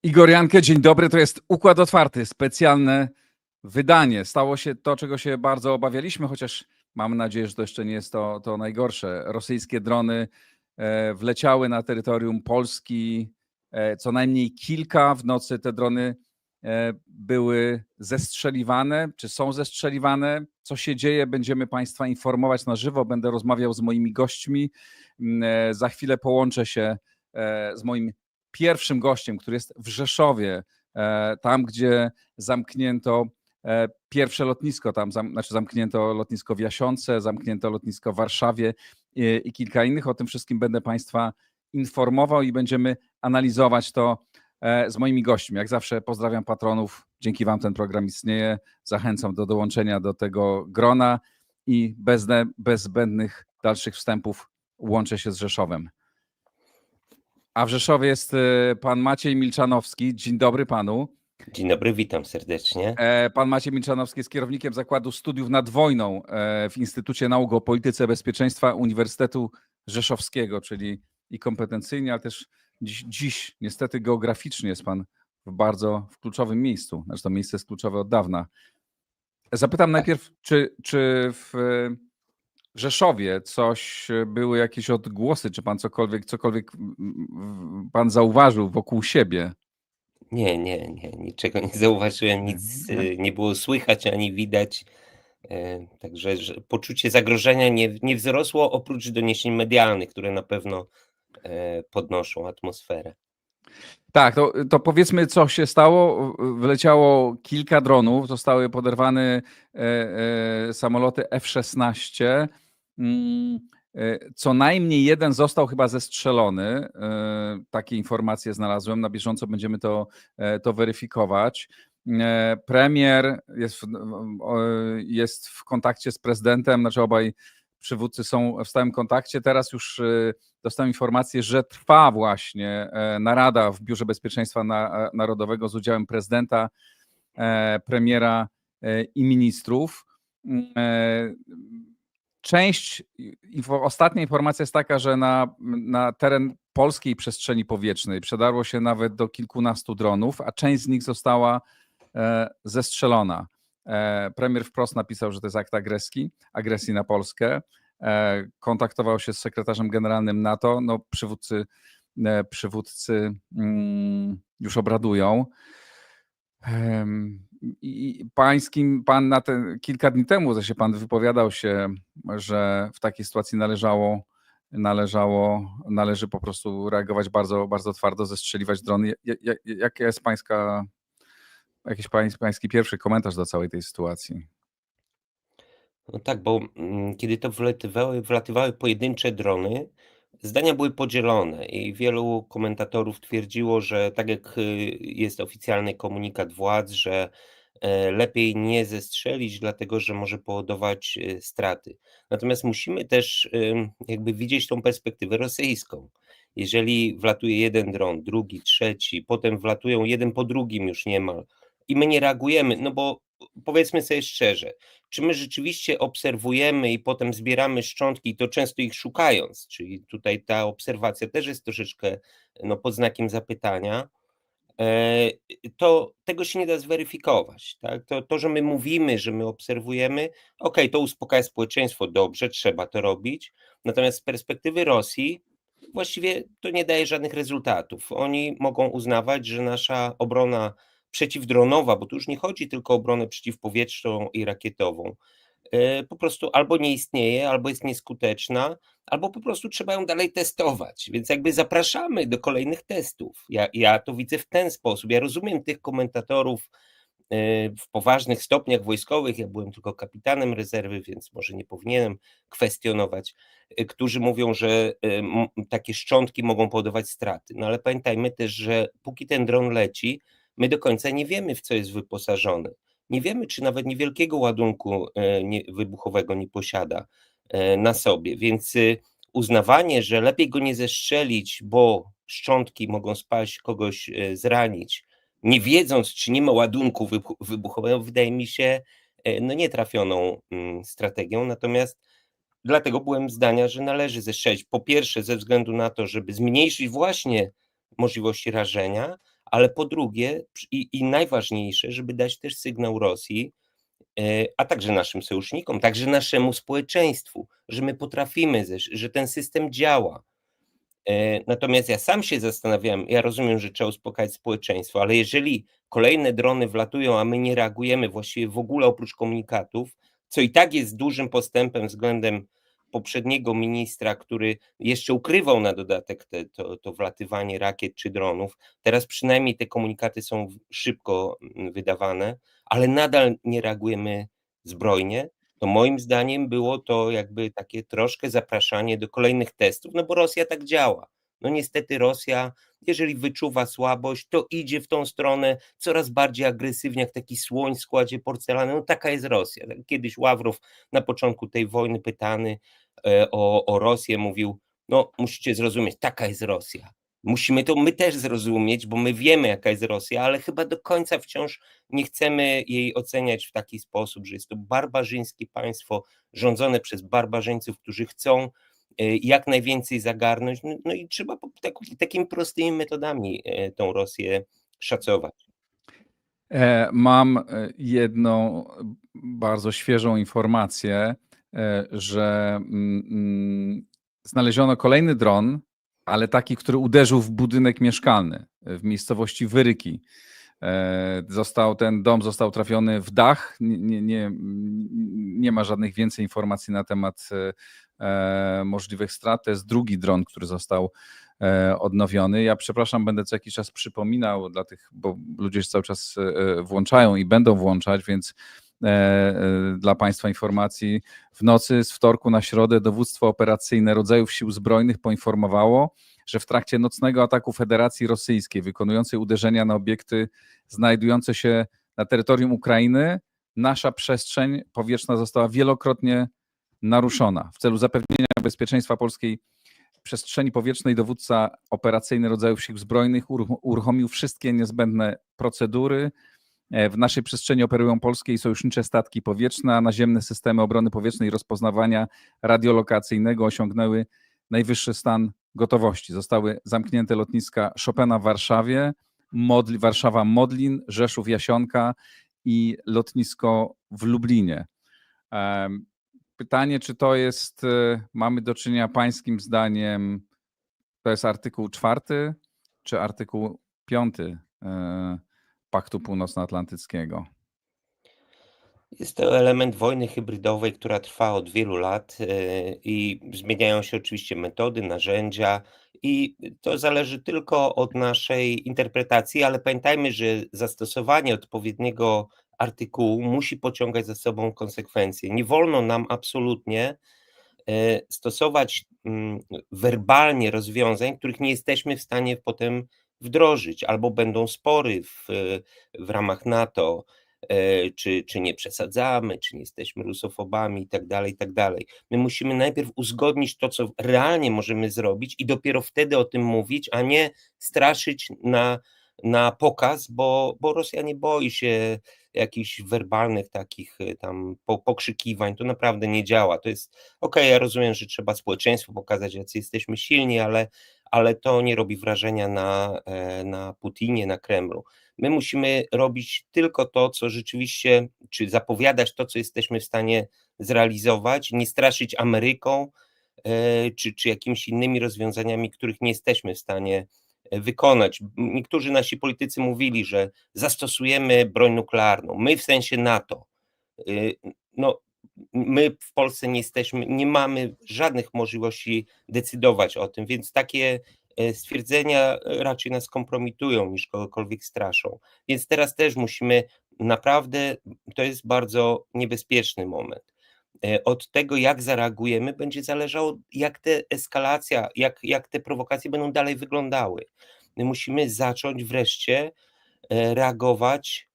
Igor Jankę, dzień dobry. To jest Układ Otwarty, specjalne wydanie. Stało się to, czego się bardzo obawialiśmy, chociaż mamy nadzieję, że to jeszcze nie jest to najgorsze. Rosyjskie drony wleciały na terytorium Polski, co najmniej kilka. W nocy te drony były zestrzeliwane, czy są zestrzeliwane. Co się dzieje, będziemy Państwa informować na żywo. Będę rozmawiał z moimi gośćmi. Za chwilę połączę się z moim pierwszym gościem, który jest w Rzeszowie, tam gdzie zamknięto pierwsze lotnisko, zamknięto lotnisko w Jasionce, zamknięto lotnisko w Warszawie i kilka innych. O tym wszystkim będę Państwa informował i będziemy analizować to z moimi gośćmi. Jak zawsze pozdrawiam patronów, dzięki Wam ten program istnieje. Zachęcam do dołączenia do tego grona i bez zbędnych dalszych wstępów łączę się z Rzeszowem. A w Rzeszowie jest pan Maciej Milczanowski. Dzień dobry panu. Dzień dobry, witam serdecznie. Pan Maciej Milczanowski jest kierownikiem Zakładu Studiów nad Wojną w Instytucie Nauk o Polityce Bezpieczeństwa Uniwersytetu Rzeszowskiego, czyli i kompetencyjnie, ale też dziś niestety geograficznie jest pan w kluczowym miejscu. Znaczy to miejsce jest kluczowe od dawna. Zapytam najpierw, czy w Rzeszowie były jakieś odgłosy, czy pan cokolwiek pan zauważył wokół siebie? Nie, niczego nie zauważyłem, nic nie było słychać ani widać. Także poczucie zagrożenia nie wzrosło, oprócz doniesień medialnych, które na pewno podnoszą atmosferę. Tak, to powiedzmy, co się stało. Wleciało kilka dronów, zostały poderwane samoloty F-16. Co najmniej jeden został chyba zestrzelony. Takie informacje znalazłem. Na bieżąco będziemy to weryfikować. Premier jest w kontakcie z prezydentem, znaczy obaj przywódcy są w stałym kontakcie. Teraz już dostałem informację, że trwa właśnie narada w Biurze Bezpieczeństwa Narodowego z udziałem prezydenta, premiera i ministrów. Ostatnia informacja jest taka, że na teren polskiej przestrzeni powietrznej przedarło się nawet do kilkunastu dronów, a część z nich została zestrzelona. Premier wprost napisał, że to jest akt agresji na Polskę. Kontaktował się z sekretarzem generalnym NATO. No, przywódcy już obradują. I pan kilka dni temu pan wypowiadał się, że w takiej sytuacji należy po prostu reagować bardzo, bardzo twardo, zestrzeliwać drony. Jaki jest pański pierwszy komentarz do całej tej sytuacji? No tak, bo kiedy to wlatywały pojedyncze drony, zdania były podzielone i wielu komentatorów twierdziło, że tak jak jest oficjalny komunikat władz, że lepiej nie zestrzelić, dlatego że może powodować straty. Natomiast musimy też jakby widzieć tą perspektywę rosyjską. Jeżeli wlatuje jeden dron, drugi, trzeci, potem wlatują jeden po drugim już niemal i my nie reagujemy, no bo powiedzmy sobie szczerze, czy my rzeczywiście obserwujemy i potem zbieramy szczątki, i to często ich szukając, czyli tutaj ta obserwacja też jest troszeczkę pod znakiem zapytania, to tego się nie da zweryfikować. Tak? To, że my mówimy, że my obserwujemy, okej, to uspokaja społeczeństwo, dobrze, trzeba to robić, natomiast z perspektywy Rosji właściwie to nie daje żadnych rezultatów. Oni mogą uznawać, że nasza obrona przeciwdronowa, bo tu już nie chodzi tylko o obronę przeciwpowietrzną i rakietową, po prostu albo nie istnieje, albo jest nieskuteczna, albo po prostu trzeba ją dalej testować. Więc jakby zapraszamy do kolejnych testów. Ja to widzę w ten sposób. Ja rozumiem tych komentatorów w poważnych stopniach wojskowych, ja byłem tylko kapitanem rezerwy, więc może nie powinienem kwestionować, którzy mówią, że takie szczątki mogą powodować straty. No ale pamiętajmy też, że póki ten dron leci, my do końca nie wiemy, w co jest wyposażony. Nie wiemy, czy nawet niewielkiego ładunku wybuchowego nie posiada na sobie, więc uznawanie, że lepiej go nie zestrzelić, bo szczątki mogą spaść, kogoś zranić, nie wiedząc, czy nie ma ładunku wybuchowego, wydaje mi się nietrafioną strategią, natomiast dlatego byłem zdania, że należy zestrzelić. Po pierwsze ze względu na to, żeby zmniejszyć właśnie możliwości rażenia, ale po drugie i najważniejsze, żeby dać też sygnał Rosji, a także naszym sojusznikom, także naszemu społeczeństwu, że my potrafimy, że ten system działa. Natomiast ja sam się zastanawiałem, ja rozumiem, że trzeba uspokajać społeczeństwo, ale jeżeli kolejne drony wlatują, a my nie reagujemy właściwie w ogóle oprócz komunikatów, co i tak jest dużym postępem względem poprzedniego ministra, który jeszcze ukrywał na dodatek to wlatywanie rakiet czy dronów. Teraz przynajmniej te komunikaty są szybko wydawane, ale nadal nie reagujemy zbrojnie. To moim zdaniem było to jakby takie troszkę zapraszanie do kolejnych testów, no bo Rosja tak działa. No niestety Rosja, jeżeli wyczuwa słabość, to idzie w tą stronę coraz bardziej agresywnie, jak taki słoń w składzie porcelany. No taka jest Rosja. Kiedyś Ławrow na początku tej wojny pytany o Rosję mówił: no musicie zrozumieć, taka jest Rosja. Musimy to my też zrozumieć, bo my wiemy, jaka jest Rosja, ale chyba do końca wciąż nie chcemy jej oceniać w taki sposób, że jest to barbarzyńskie państwo rządzone przez barbarzyńców, którzy chcą jak najwięcej zagarnąć. No i trzeba takimi prostymi metodami tą Rosję szacować. Mam jedną bardzo świeżą informację, że znaleziono kolejny dron, ale taki, który uderzył w budynek mieszkalny w miejscowości Wyryki. Ten dom został trafiony w dach. Nie ma żadnych więcej informacji na temat możliwych strat. To jest drugi dron, który został odnowiony. Ja przepraszam, będę co jakiś czas przypominał dla tych, bo ludzie się cały czas włączają i będą włączać, więc dla Państwa informacji, w nocy z wtorku na środę Dowództwo Operacyjne Rodzajów Sił Zbrojnych poinformowało, że w trakcie nocnego ataku Federacji Rosyjskiej wykonującej uderzenia na obiekty znajdujące się na terytorium Ukrainy, nasza przestrzeń powietrzna została wielokrotnie naruszona. W celu zapewnienia bezpieczeństwa polskiej przestrzeni powietrznej dowódca operacyjny Rodzajów Sił Zbrojnych uruchomił wszystkie niezbędne procedury. W naszej przestrzeni operują polskie i sojusznicze statki powietrzne, a naziemne systemy obrony powietrznej i rozpoznawania radiolokacyjnego osiągnęły najwyższy stan gotowości. Zostały zamknięte lotniska Chopina w Warszawie, Warszawa-Modlin, Rzeszów-Jasionka i lotnisko w Lublinie. Pytanie, czy to jest, mamy do czynienia pańskim zdaniem, to jest artykuł 4 czy artykuł 5 Paktu Północnoatlantyckiego? Jest to element wojny hybrydowej, która trwa od wielu lat i zmieniają się oczywiście metody, narzędzia i to zależy tylko od naszej interpretacji, ale pamiętajmy, że zastosowanie odpowiedniego artykułu musi pociągać za sobą konsekwencje. Nie wolno nam absolutnie stosować werbalnie rozwiązań, których nie jesteśmy w stanie potem wdrożyć, albo będą spory w ramach NATO, czy nie przesadzamy, czy nie jesteśmy rusofobami i tak dalej, i tak dalej. My musimy najpierw uzgodnić to, co realnie możemy zrobić i dopiero wtedy o tym mówić, a nie straszyć na pokaz, bo Rosja nie boi się jakichś werbalnych takich tam pokrzykiwań. To naprawdę nie działa. To jest okej, ja rozumiem, że trzeba społeczeństwu pokazać, jacy jesteśmy silni, ale to nie robi wrażenia na Putinie, na Kremlu. My musimy robić tylko to, co rzeczywiście, czy zapowiadać to, co jesteśmy w stanie zrealizować, nie straszyć Ameryką, czy jakimiś innymi rozwiązaniami, których nie jesteśmy w stanie wykonać. Niektórzy nasi politycy mówili, że zastosujemy broń nuklearną. My w sensie NATO. No, my w Polsce nie mamy żadnych możliwości decydować o tym, więc takie stwierdzenia raczej nas kompromitują niż kogokolwiek straszą. Więc teraz też musimy naprawdę, to jest bardzo niebezpieczny moment. Od tego, jak zareagujemy, będzie zależało, jak te eskalacja, jak te prowokacje będą dalej wyglądały. My musimy zacząć wreszcie reagować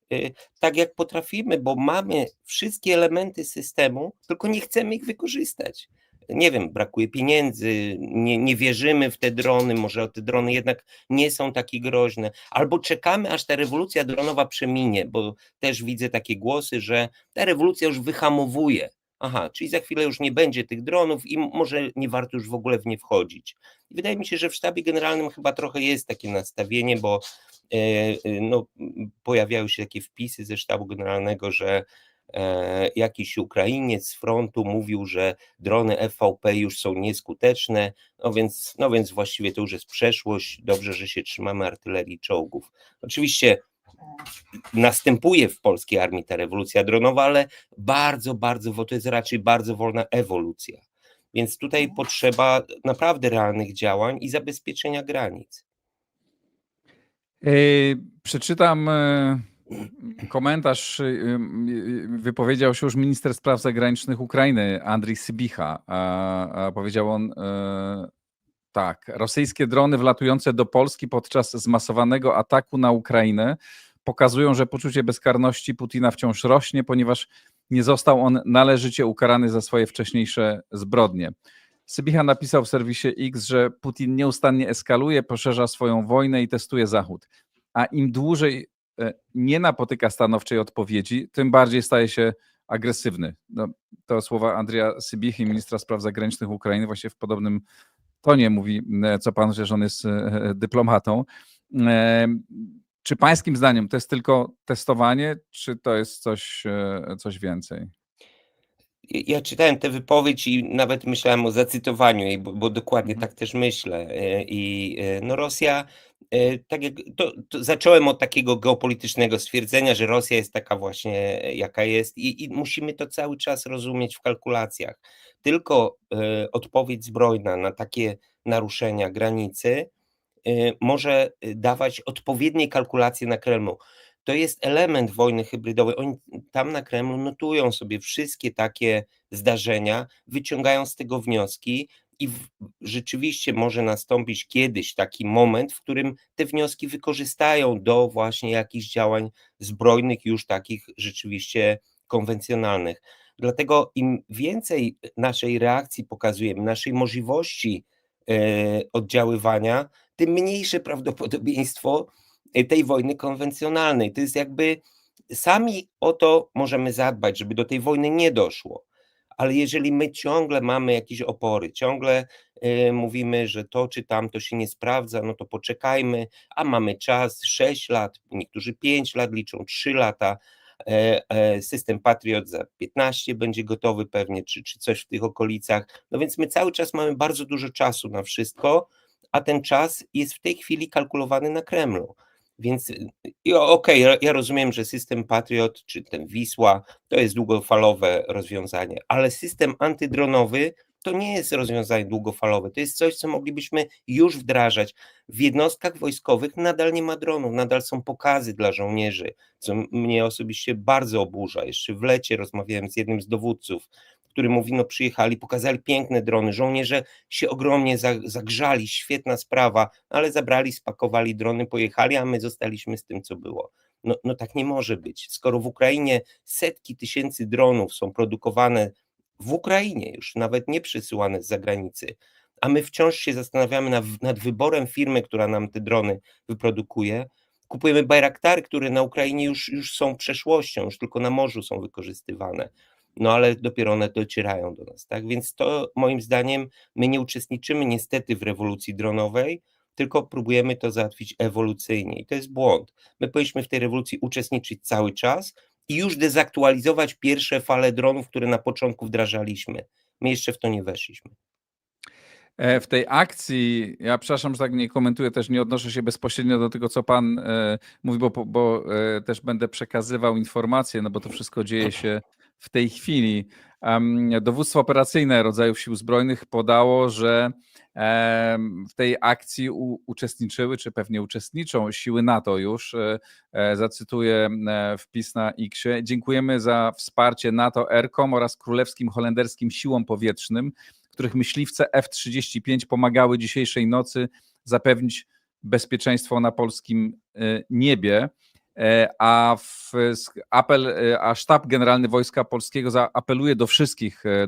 tak, jak potrafimy, bo mamy wszystkie elementy systemu, tylko nie chcemy ich wykorzystać. Nie wiem, brakuje pieniędzy, nie wierzymy w te drony, może te drony jednak nie są takie groźne, albo czekamy, aż ta rewolucja dronowa przeminie, bo też widzę takie głosy, że ta rewolucja już wyhamowuje. Aha, czyli za chwilę już nie będzie tych dronów i może nie warto już w ogóle w nie wchodzić. I wydaje mi się, że w sztabie generalnym chyba trochę jest takie nastawienie, bo no, pojawiały się takie wpisy ze sztabu generalnego, że jakiś Ukrainiec z frontu mówił, że drony FVP już są nieskuteczne, no więc właściwie to już jest przeszłość, dobrze, że się trzymamy artylerii i czołgów. Oczywiście następuje w polskiej armii ta rewolucja dronowa, ale to jest raczej bardzo wolna ewolucja. Więc tutaj potrzeba naprawdę realnych działań i zabezpieczenia granic. Przeczytam komentarz. Wypowiedział się już minister spraw zagranicznych Ukrainy, Andrii Sybicha. A powiedział on tak: rosyjskie drony wlatujące do Polski podczas zmasowanego ataku na Ukrainę pokazują, że poczucie bezkarności Putina wciąż rośnie, ponieważ nie został on należycie ukarany za swoje wcześniejsze zbrodnie. Sybicha napisał w serwisie X, że Putin nieustannie eskaluje, poszerza swoją wojnę i testuje Zachód. A im dłużej nie napotyka stanowczej odpowiedzi, tym bardziej staje się agresywny. No, to słowa Andrija Sybichy, ministra spraw zagranicznych Ukrainy, właśnie w podobnym tonie mówi, co pan, że on jest dyplomatą. Czy pańskim zdaniem to jest tylko testowanie, czy to jest coś więcej? Ja czytałem tę wypowiedź i nawet myślałem o zacytowaniu jej, bo dokładnie tak też myślę. No Rosja, tak jak to zacząłem od takiego geopolitycznego stwierdzenia, że Rosja jest taka właśnie, jaka jest i musimy to cały czas rozumieć w kalkulacjach. Tylko odpowiedź zbrojna na takie naruszenia granicy może dawać odpowiednie kalkulacje na Kremlu. To jest element wojny hybrydowej. Oni tam na Kremlu notują sobie wszystkie takie zdarzenia, wyciągają z tego wnioski i rzeczywiście może nastąpić kiedyś taki moment, w którym te wnioski wykorzystają do właśnie jakichś działań zbrojnych, już takich rzeczywiście konwencjonalnych. Dlatego im więcej naszej reakcji pokazujemy, naszej możliwości oddziaływania, tym mniejsze prawdopodobieństwo tej wojny konwencjonalnej. To jest jakby sami o to możemy zadbać, żeby do tej wojny nie doszło. Ale jeżeli my ciągle mamy jakieś opory, ciągle mówimy, że to czy tamto się nie sprawdza, no to poczekajmy, a mamy czas 6 lat, niektórzy 5 lat liczą, 3 lata, system Patriot za 15 będzie gotowy pewnie, czy coś w tych okolicach. No więc my cały czas mamy bardzo dużo czasu na wszystko, a ten czas jest w tej chwili kalkulowany na Kremlu. Więc okej, ja rozumiem, że system Patriot czy ten Wisła to jest długofalowe rozwiązanie, ale system antydronowy to nie jest rozwiązanie długofalowe. To jest coś, co moglibyśmy już wdrażać. W jednostkach wojskowych nadal nie ma dronów, nadal są pokazy dla żołnierzy, co mnie osobiście bardzo oburza. Jeszcze w lecie rozmawiałem z jednym z dowódców, który mówi, no przyjechali, pokazali piękne drony, żołnierze się ogromnie zagrzali, świetna sprawa, ale zabrali, spakowali drony, pojechali, a my zostaliśmy z tym, co było. No tak nie może być. Skoro w Ukrainie setki tysięcy dronów są produkowane w Ukrainie już, nawet nie przysyłane z zagranicy, a my wciąż się zastanawiamy nad wyborem firmy, która nam te drony wyprodukuje, kupujemy Bayraktary, które na Ukrainie już są przeszłością, już tylko na morzu są wykorzystywane. No ale dopiero one docierają do nas, tak? Więc to moim zdaniem my nie uczestniczymy niestety w rewolucji dronowej, tylko próbujemy to załatwić ewolucyjnie i to jest błąd. My powinniśmy w tej rewolucji uczestniczyć cały czas i już dezaktualizować pierwsze fale dronów, które na początku wdrażaliśmy. My jeszcze w to nie weszliśmy. W tej akcji, ja przepraszam, że tak nie komentuję, też nie odnoszę się bezpośrednio do tego, co pan mówi, bo też będę przekazywał informacje, no bo to wszystko dzieje się w tej chwili. Dowództwo operacyjne rodzajów sił zbrojnych podało, że w tej akcji uczestniczyły, czy pewnie uczestniczą siły NATO już. Zacytuję wpis na X-ie. Dziękujemy za wsparcie NATO ERCOM oraz Królewskim Holenderskim Siłom Powietrznym, których myśliwce F-35 pomagały dzisiejszej nocy zapewnić bezpieczeństwo na polskim niebie. A Sztab Generalny Wojska Polskiego zaapeluje do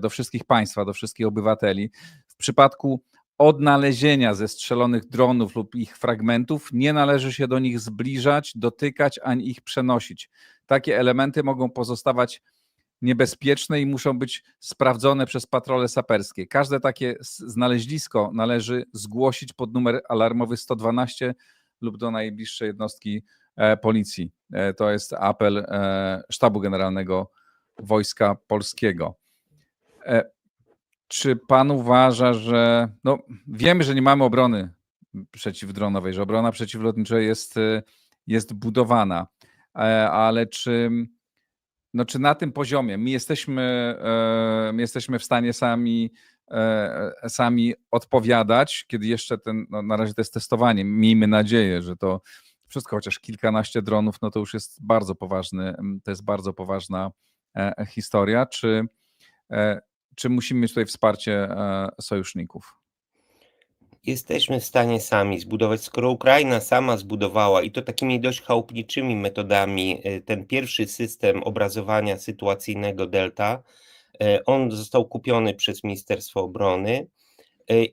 wszystkich państwa, do wszystkich obywateli. W przypadku odnalezienia zestrzelonych dronów lub ich fragmentów nie należy się do nich zbliżać, dotykać ani ich przenosić. Takie elementy mogą pozostawać niebezpieczne i muszą być sprawdzone przez patrole saperskie. Każde takie znalezisko należy zgłosić pod numer alarmowy 112 lub do najbliższej jednostki policji. To jest apel Sztabu Generalnego Wojska Polskiego. Czy pan uważa, że no, wiemy, że nie mamy obrony przeciwdronowej, że obrona przeciwlotnicza jest budowana, ale czy na tym poziomie my jesteśmy w stanie sami odpowiadać, kiedy jeszcze na razie to jest testowanie, miejmy nadzieję, że to wszystko, chociaż kilkanaście dronów, no to już jest bardzo poważna historia, czy musimy mieć tutaj wsparcie sojuszników? Jesteśmy w stanie sami zbudować, skoro Ukraina sama zbudowała i to takimi dość chałupniczymi metodami ten pierwszy system obrazowania sytuacyjnego Delta, on został kupiony przez Ministerstwo Obrony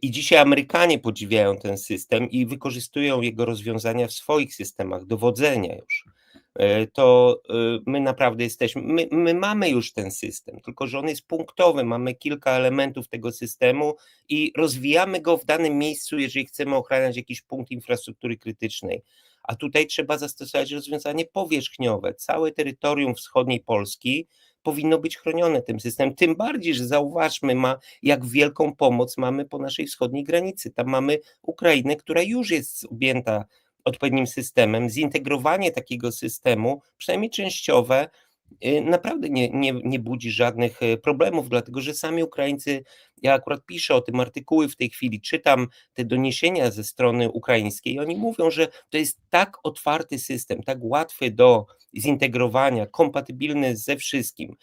i dzisiaj Amerykanie podziwiają ten system i wykorzystują jego rozwiązania w swoich systemach dowodzenia już. To my naprawdę my mamy już ten system, tylko że on jest punktowy, mamy kilka elementów tego systemu i rozwijamy go w danym miejscu, jeżeli chcemy ochraniać jakiś punkt infrastruktury krytycznej. A tutaj trzeba zastosować rozwiązanie powierzchniowe. Całe terytorium wschodniej Polski powinno być chronione tym systemem, tym bardziej, że zauważmy, jak wielką pomoc mamy po naszej wschodniej granicy. Tam mamy Ukrainę, która już jest objęta odpowiednim systemem. Zintegrowanie takiego systemu, przynajmniej częściowe, naprawdę nie budzi żadnych problemów, dlatego że sami Ukraińcy, ja akurat piszę o tym artykuły w tej chwili, czytam te doniesienia ze strony ukraińskiej i oni mówią, że to jest tak otwarty system, tak łatwy do zintegrowania, kompatybilny ze wszystkim.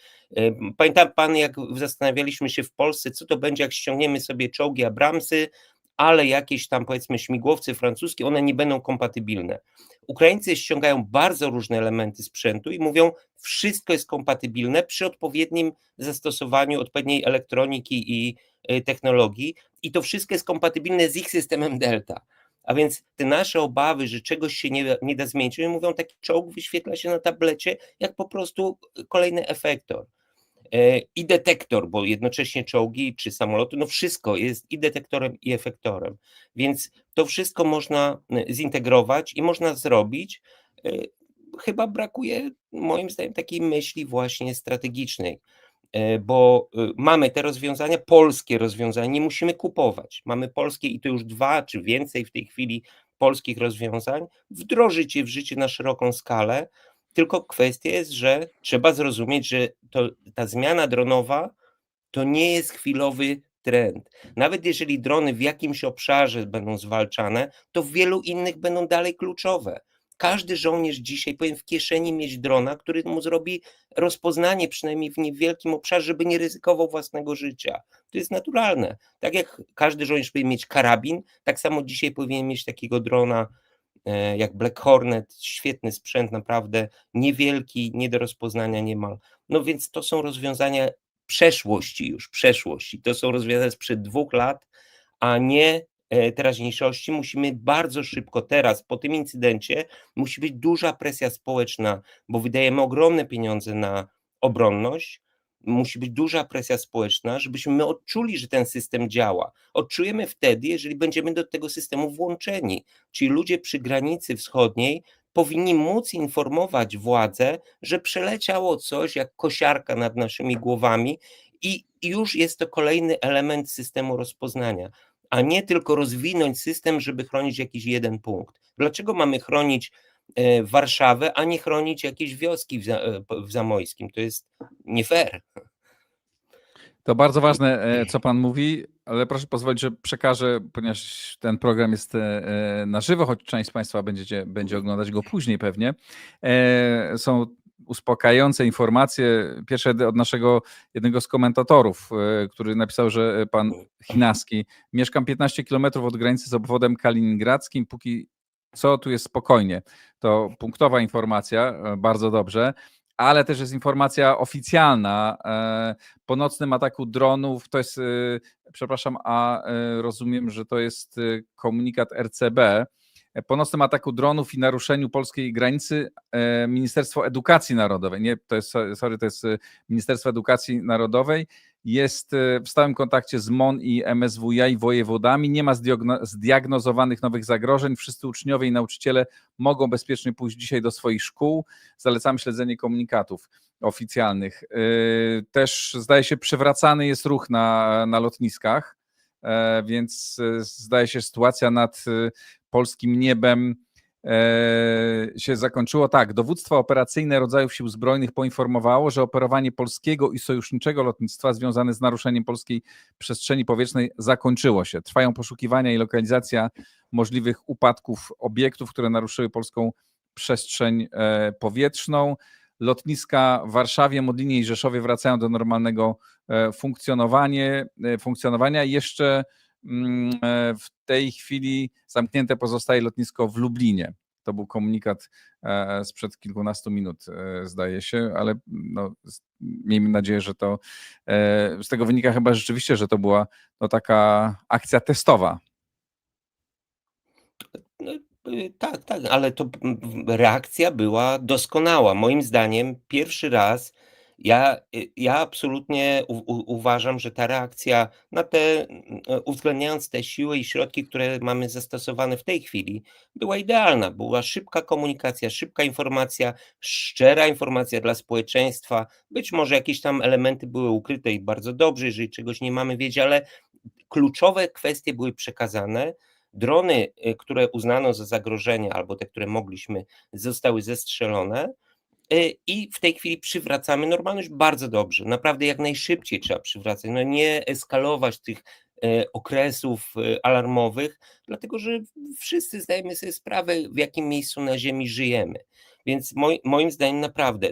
Pamięta pan, jak zastanawialiśmy się w Polsce, co to będzie, jak ściągniemy sobie czołgi Abramsy, ale jakieś tam, powiedzmy, śmigłowce francuskie, one nie będą kompatybilne. Ukraińcy ściągają bardzo różne elementy sprzętu i mówią, wszystko jest kompatybilne przy odpowiednim zastosowaniu odpowiedniej elektroniki i technologii i to wszystko jest kompatybilne z ich systemem Delta. A więc te nasze obawy, że czegoś się nie da zmienić, oni mówią, taki czołg wyświetla się na tablecie jak po prostu kolejny efektor. I detektor, bo jednocześnie czołgi czy samoloty, no wszystko jest i detektorem, i efektorem. Więc to wszystko można zintegrować i można zrobić. Chyba brakuje, moim zdaniem, takiej myśli właśnie strategicznej, bo mamy te rozwiązania, polskie rozwiązania, nie musimy kupować. Mamy polskie i to już 2 czy więcej w tej chwili polskich rozwiązań, wdrożyć je w życie na szeroką skalę. Tylko kwestia jest, że trzeba zrozumieć, że ta zmiana dronowa to nie jest chwilowy trend. Nawet jeżeli drony w jakimś obszarze będą zwalczane, to w wielu innych będą dalej kluczowe. Każdy żołnierz dzisiaj powinien w kieszeni mieć drona, który mu zrobi rozpoznanie przynajmniej w niewielkim obszarze, żeby nie ryzykował własnego życia. To jest naturalne. Tak jak każdy żołnierz powinien mieć karabin, tak samo dzisiaj powinien mieć takiego drona jak Black Hornet, świetny sprzęt, naprawdę niewielki, nie do rozpoznania niemal. No więc to są rozwiązania przeszłości. To są rozwiązania sprzed 2 lat, a nie teraźniejszości. Musimy bardzo szybko teraz, po tym incydencie, musi być duża presja społeczna, bo wydajemy ogromne pieniądze na obronność, musi być duża presja społeczna, żebyśmy my odczuli, że ten system działa. Odczujemy wtedy, jeżeli będziemy do tego systemu włączeni, czyli ludzie przy granicy wschodniej powinni móc informować władzę, że przeleciało coś jak kosiarka nad naszymi głowami i już jest to kolejny element systemu rozpoznania, a nie tylko rozwinąć system, żeby chronić jakiś jeden punkt. Dlaczego mamy chronić Warszawę, a nie chronić jakieś wioski w Zamojskim? To jest nie fair. To bardzo ważne, co pan mówi, ale proszę pozwolić, że przekażę, ponieważ ten program jest na żywo, choć część z państwa będzie oglądać go później pewnie. Są uspokajające informacje. Pierwsze od naszego jednego z komentatorów, który napisał, że pan Chinaski: mieszkam 15 km od granicy z obwodem kaliningradzkim, póki co tu jest spokojnie. To punktowa informacja, bardzo dobrze. Ale też jest informacja oficjalna. Po nocnym ataku dronów, to jest, przepraszam, rozumiem, że to jest komunikat RCB. Po nocnym ataku dronów i naruszeniu polskiej granicy Ministerstwo Edukacji Narodowej, nie, to jest Ministerstwo Edukacji Narodowej jest w stałym kontakcie z MON i MSWiA i wojewodami, nie ma zdiagnozowanych nowych zagrożeń, wszyscy uczniowie i nauczyciele mogą bezpiecznie pójść dzisiaj do swoich szkół, zalecamy śledzenie komunikatów oficjalnych. Też zdaje się przywracany jest ruch na lotniskach, więc zdaje się sytuacja nad polskim niebem się zakończyło. Tak, dowództwo operacyjne rodzajów sił zbrojnych poinformowało, że operowanie polskiego i sojuszniczego lotnictwa związane z naruszeniem polskiej przestrzeni powietrznej zakończyło się. Trwają poszukiwania i lokalizacja możliwych upadków obiektów, które naruszyły polską przestrzeń powietrzną. Lotniska w Warszawie, Modlinie i Rzeszowie wracają do normalnego funkcjonowania. Jeszcze w tej chwili zamknięte pozostaje lotnisko w Lublinie. To był komunikat sprzed kilkunastu minut, zdaje się, ale no, miejmy nadzieję, że to z tego wynika chyba rzeczywiście, że to była taka akcja testowa. Tak, ale to reakcja była doskonała. Moim zdaniem pierwszy raz ja absolutnie uważam, że ta reakcja na te uwzględniając te siły i środki, które mamy zastosowane w tej chwili, była idealna. Była szybka komunikacja, szybka informacja, szczera informacja dla społeczeństwa. Być może jakieś tam elementy były ukryte i bardzo dobrze, jeżeli czegoś nie mamy wiedzieć, ale kluczowe kwestie były przekazane. Drony, które uznano za zagrożenie, albo te, które mogliśmy, zostały zestrzelone i w tej chwili przywracamy normalność bardzo dobrze. Naprawdę jak najszybciej trzeba przywracać, no nie eskalować tych okresów alarmowych, dlatego że wszyscy zdajemy sobie sprawę, w jakim miejscu na ziemi żyjemy. Więc moim zdaniem naprawdę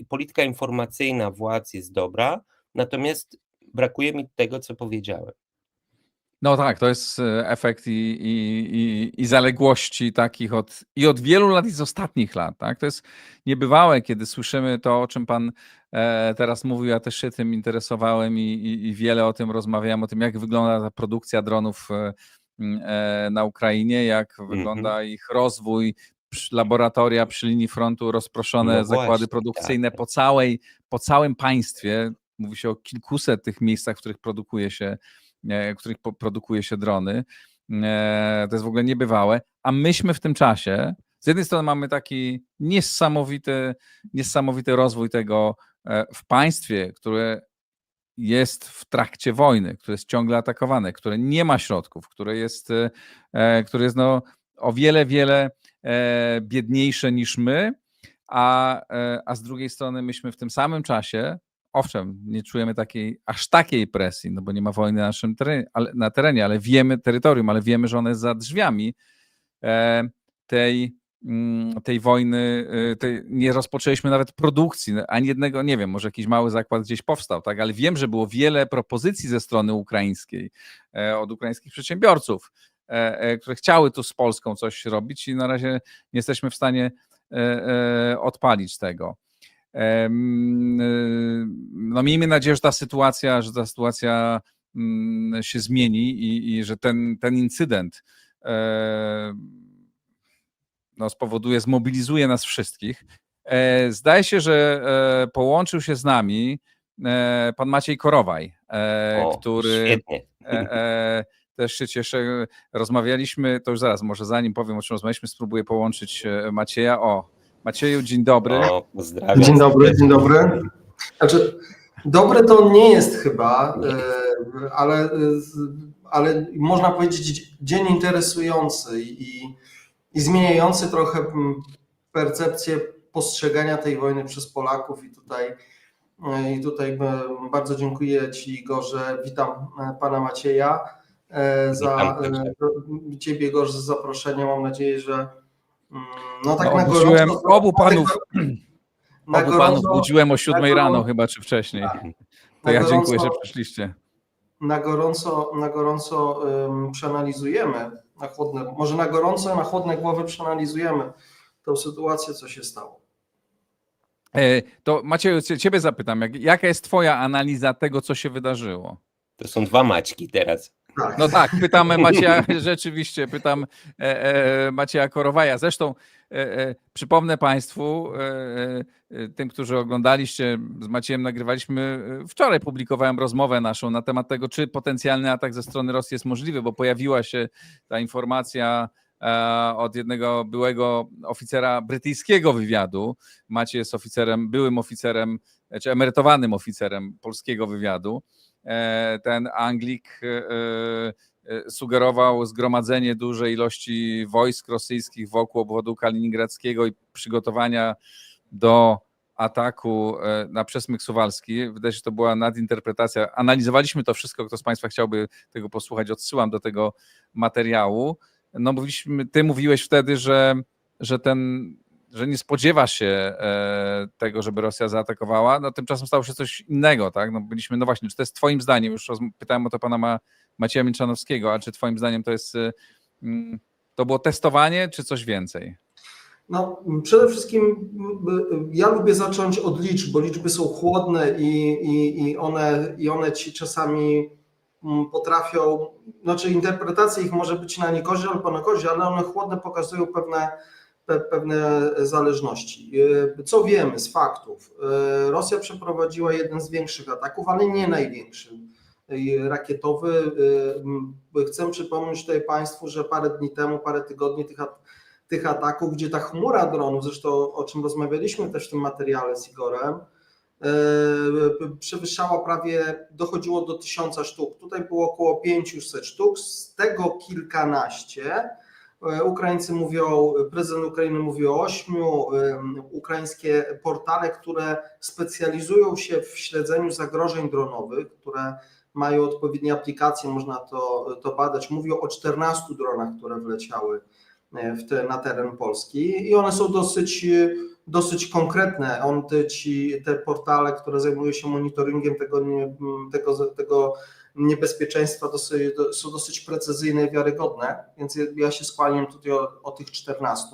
polityka informacyjna władz jest dobra, natomiast brakuje mi tego, co powiedziałem. No tak, to jest efekt i zaległości takich od wielu lat i z ostatnich lat. Tak? To jest niebywałe, kiedy słyszymy to, o czym pan teraz mówił. Ja też się tym interesowałem i wiele o tym rozmawiałem, o tym, jak wygląda ta produkcja dronów na Ukrainie, jak wygląda ich rozwój, laboratoria przy linii frontu, rozproszone zakłady produkcyjne tak. po całym państwie. Mówi się o kilkuset tych miejscach, w których produkuje się drony. To jest w ogóle niebywałe. A myśmy w tym czasie, z jednej strony mamy taki niesamowity rozwój tego w państwie, które jest w trakcie wojny, które jest ciągle atakowane, które nie ma środków, które jest o wiele biedniejsze niż my, a z drugiej strony myśmy w tym samym czasie, owszem, nie czujemy aż takiej presji, no bo nie ma wojny na naszym terenie, ale terytorium, ale wiemy, że ona jest za drzwiami tej wojny, nie rozpoczęliśmy nawet produkcji, ani jednego, nie wiem, może jakiś mały zakład gdzieś powstał, tak, ale wiem, że było wiele propozycji ze strony ukraińskiej, od ukraińskich przedsiębiorców, które chciały tu z Polską coś robić i na razie nie jesteśmy w stanie odpalić tego. No miejmy nadzieję, że ta sytuacja się zmieni i że ten incydent zmobilizuje nas wszystkich. Zdaje się, że połączył się z nami pan Maciej Korowaj, który świetnie. też się cieszę. Rozmawialiśmy, to już zaraz, może zanim powiem, o czym rozmawialiśmy, spróbuję połączyć Macieja. Macieju, dzień dobry. Pozdrawiam. Dzień dobry. Znaczy, dobre to nie jest chyba, ale można powiedzieć dzień interesujący i zmieniający trochę percepcję postrzegania tej wojny przez Polaków i tutaj bardzo dziękuję Ci, Igorze. Witam pana Macieja Ciebie, Igorze, za zaproszenie. Mam nadzieję, że na gorąco. Obu panów budziłem o 7 rano chyba, czy wcześniej. To ja dziękuję, że przyszliście. Na gorąco przeanalizujemy, może na gorąco, na chłodne głowy przeanalizujemy tę sytuację, co się stało. To Macieju, ciebie zapytam, jaka jest twoja analiza tego, co się wydarzyło? To są dwa Maćki teraz. Tak. No tak, pytam Macieja, rzeczywiście, pytam Macieja Korowaja. Zresztą przypomnę Państwu, tym, którzy oglądaliście, z Maciejem nagrywaliśmy, wczoraj publikowałem rozmowę naszą na temat tego, czy potencjalny atak ze strony Rosji jest możliwy, bo pojawiła się ta informacja od jednego byłego oficera brytyjskiego wywiadu. Maciej jest byłym oficerem, czy emerytowanym oficerem polskiego wywiadu. Ten Anglik sugerował zgromadzenie dużej ilości wojsk rosyjskich wokół obwodu kaliningradzkiego i przygotowania do ataku na Przesmyk Suwalski. Wydaje się, że to była nadinterpretacja. Analizowaliśmy to wszystko. Kto z Państwa chciałby tego posłuchać, odsyłam do tego materiału. No ty mówiłeś wtedy, że nie spodziewasz się tego, żeby Rosja zaatakowała, no tymczasem stało się coś innego, tak? No byliśmy, no właśnie, czy to jest twoim zdaniem, już pytałem o to pana Macieja Milczanowskiego, a czy twoim zdaniem to było testowanie, czy coś więcej? No, przede wszystkim ja lubię zacząć od liczb, bo liczby są chłodne i one ci czasami potrafią, znaczy interpretacja ich może być na niekorzyść albo na korzyść, ale one chłodne pokazują pewne zależności. Co wiemy z faktów? Rosja przeprowadziła jeden z większych ataków, ale nie największy, rakietowy. Chcę przypomnieć tutaj Państwu, że parę dni temu, parę tygodni tych ataków, gdzie ta chmura dronów, zresztą o czym rozmawialiśmy też w tym materiale z Igorem, przewyższała dochodziło do 1000 sztuk. Tutaj było około 500 sztuk, z tego kilkanaście. Ukraińcy mówią, prezydent Ukrainy mówi o 8, ukraińskie portale, które specjalizują się w śledzeniu zagrożeń dronowych, które mają odpowiednie aplikacje, można to badać, mówią o 14 dronach, które wleciały na teren Polski i one są dosyć konkretne. Te portale, które zajmują się monitoringiem tego niebezpieczeństwa, są dosyć precyzyjne i wiarygodne, więc ja się skłaniam tutaj o tych 14.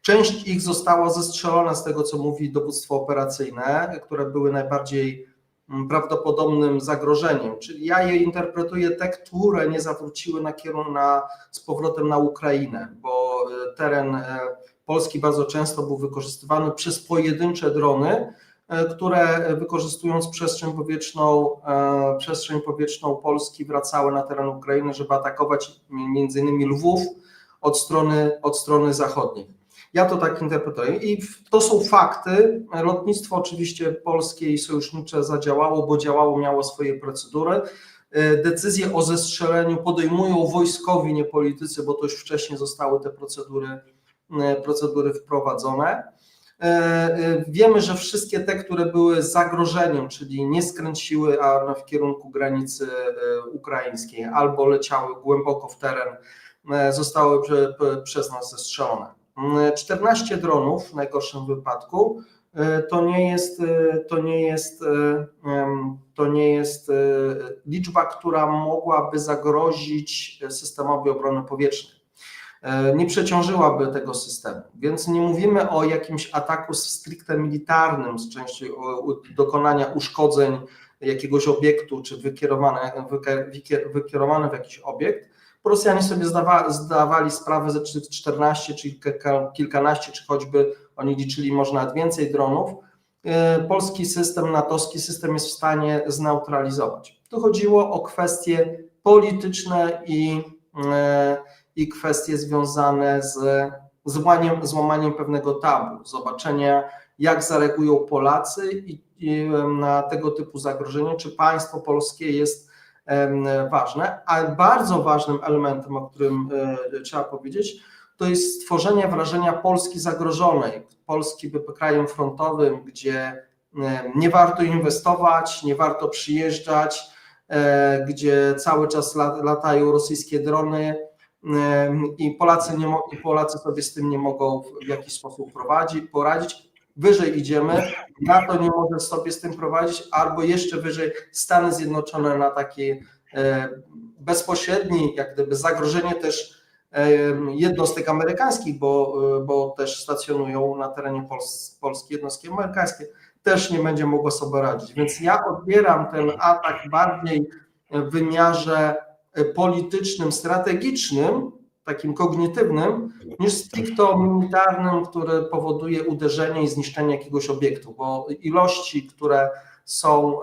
Część ich została zestrzelona z tego, co mówi dowództwo operacyjne, które były najbardziej prawdopodobnym zagrożeniem, czyli ja je interpretuję te, które nie zawróciły z powrotem na Ukrainę, bo teren Polski bardzo często był wykorzystywany przez pojedyncze drony, które wykorzystując przestrzeń powietrzną Polski wracały na teren Ukrainy, żeby atakować między innymi Lwów od strony zachodniej. Ja to tak interpretuję i to są fakty. Lotnictwo oczywiście polskie i sojusznicze zadziałało, bo działało, miało swoje procedury. Decyzje o zestrzeleniu podejmują wojskowi, nie politycy, bo to już wcześniej zostały te procedury wprowadzone. Wiemy, że wszystkie te, które były zagrożeniem, czyli nie skręciły w kierunku granicy ukraińskiej albo leciały głęboko w teren, zostały przez nas zestrzelone. 14 dronów w najgorszym wypadku to nie jest liczba, która mogłaby zagrozić systemowi obrony powietrznej. Nie przeciążyłaby tego systemu, więc nie mówimy o jakimś ataku stricte militarnym z części dokonania uszkodzeń jakiegoś obiektu, czy wykierowane w jakiś obiekt. Rosjanie sobie zdawali sprawę, że 14 czy kilkanaście, czy choćby oni liczyli może nawet więcej dronów, polski system, natowski system jest w stanie zneutralizować. Tu chodziło o kwestie polityczne i kwestie związane z złamaniem pewnego tabu, zobaczenia jak zareagują Polacy na tego typu zagrożenie, czy państwo polskie jest ważne, a bardzo ważnym elementem, o którym trzeba powiedzieć, to jest stworzenie wrażenia Polski zagrożonej. Polski krajem frontowym, gdzie nie warto inwestować, nie warto przyjeżdżać, gdzie cały czas latają rosyjskie drony i Polacy sobie z tym nie mogą w jakiś sposób poradzić. Wyżej idziemy, NATO nie może sobie z tym prowadzić, albo jeszcze wyżej Stany Zjednoczone na takie bezpośrednie jak gdyby zagrożenie też jednostek amerykańskich, bo też stacjonują na terenie Polski jednostki amerykańskie, też nie będzie mogło sobie radzić. Więc ja odbieram ten atak bardziej w wymiarze politycznym, strategicznym, takim kognitywnym, niż stricto militarnym, który powoduje uderzenie i zniszczenie jakiegoś obiektu, bo ilości, które są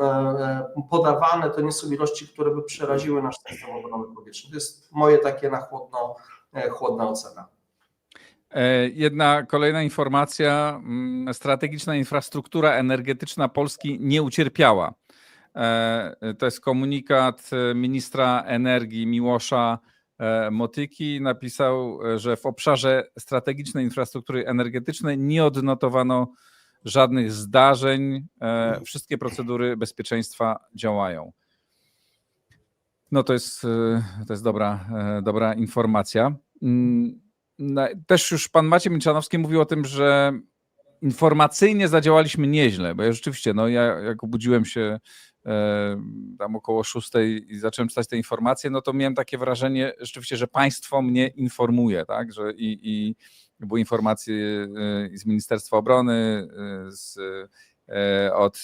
podawane, to nie są ilości, które by przeraziły nasz system obrony powietrznej. To jest moje takie na chłodna ocena. Jedna kolejna informacja. Strategiczna infrastruktura energetyczna Polski nie ucierpiała. To jest komunikat ministra energii Miłosza Motyki. Napisał, że w obszarze strategicznej infrastruktury energetycznej nie odnotowano żadnych zdarzeń. Wszystkie procedury bezpieczeństwa działają. No to jest dobra informacja. Też już pan Maciej Milczanowski mówił o tym, że informacyjnie zadziałaliśmy nieźle, bo ja rzeczywiście, jak obudziłem się tam około 6 i zacząłem czytać te informacje, no to miałem takie wrażenie rzeczywiście, że państwo mnie informuje, tak, że i były informacje z Ministerstwa Obrony, od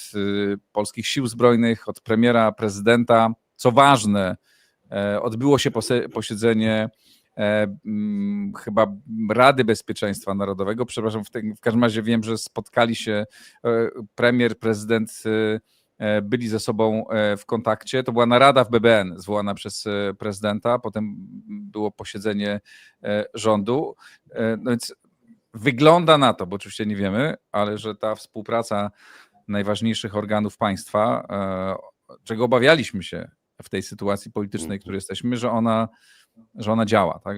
polskich sił zbrojnych, od premiera, prezydenta. Co ważne, odbyło się posiedzenie chyba Rady Bezpieczeństwa Narodowego, przepraszam, w każdym razie wiem, że spotkali się premier, prezydent, byli ze sobą w kontakcie. To była narada w BBN zwołana przez prezydenta, potem było posiedzenie rządu. No więc wygląda na to, bo oczywiście nie wiemy, ale że ta współpraca najważniejszych organów państwa, czego obawialiśmy się w tej sytuacji politycznej, w której jesteśmy, że ona działa, tak?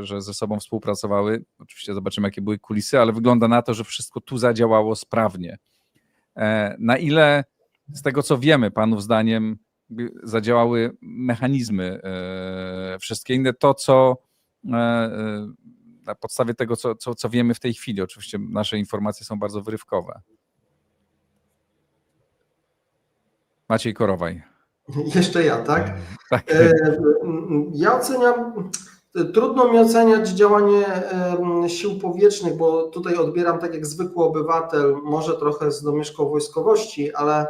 Że ze sobą współpracowały. Oczywiście zobaczymy, jakie były kulisy, ale wygląda na to, że wszystko tu zadziałało sprawnie. Na ile z tego, co wiemy, panów zdaniem, zadziałały mechanizmy wszystkie inne, to co na podstawie tego, co wiemy w tej chwili. Oczywiście nasze informacje są bardzo wyrywkowe. Maciej Korowaj. Jeszcze ja, tak? Tak. Ja oceniam, trudno mi oceniać działanie sił powietrznych, bo tutaj odbieram tak jak zwykły obywatel, może trochę z domieszką wojskowości, ale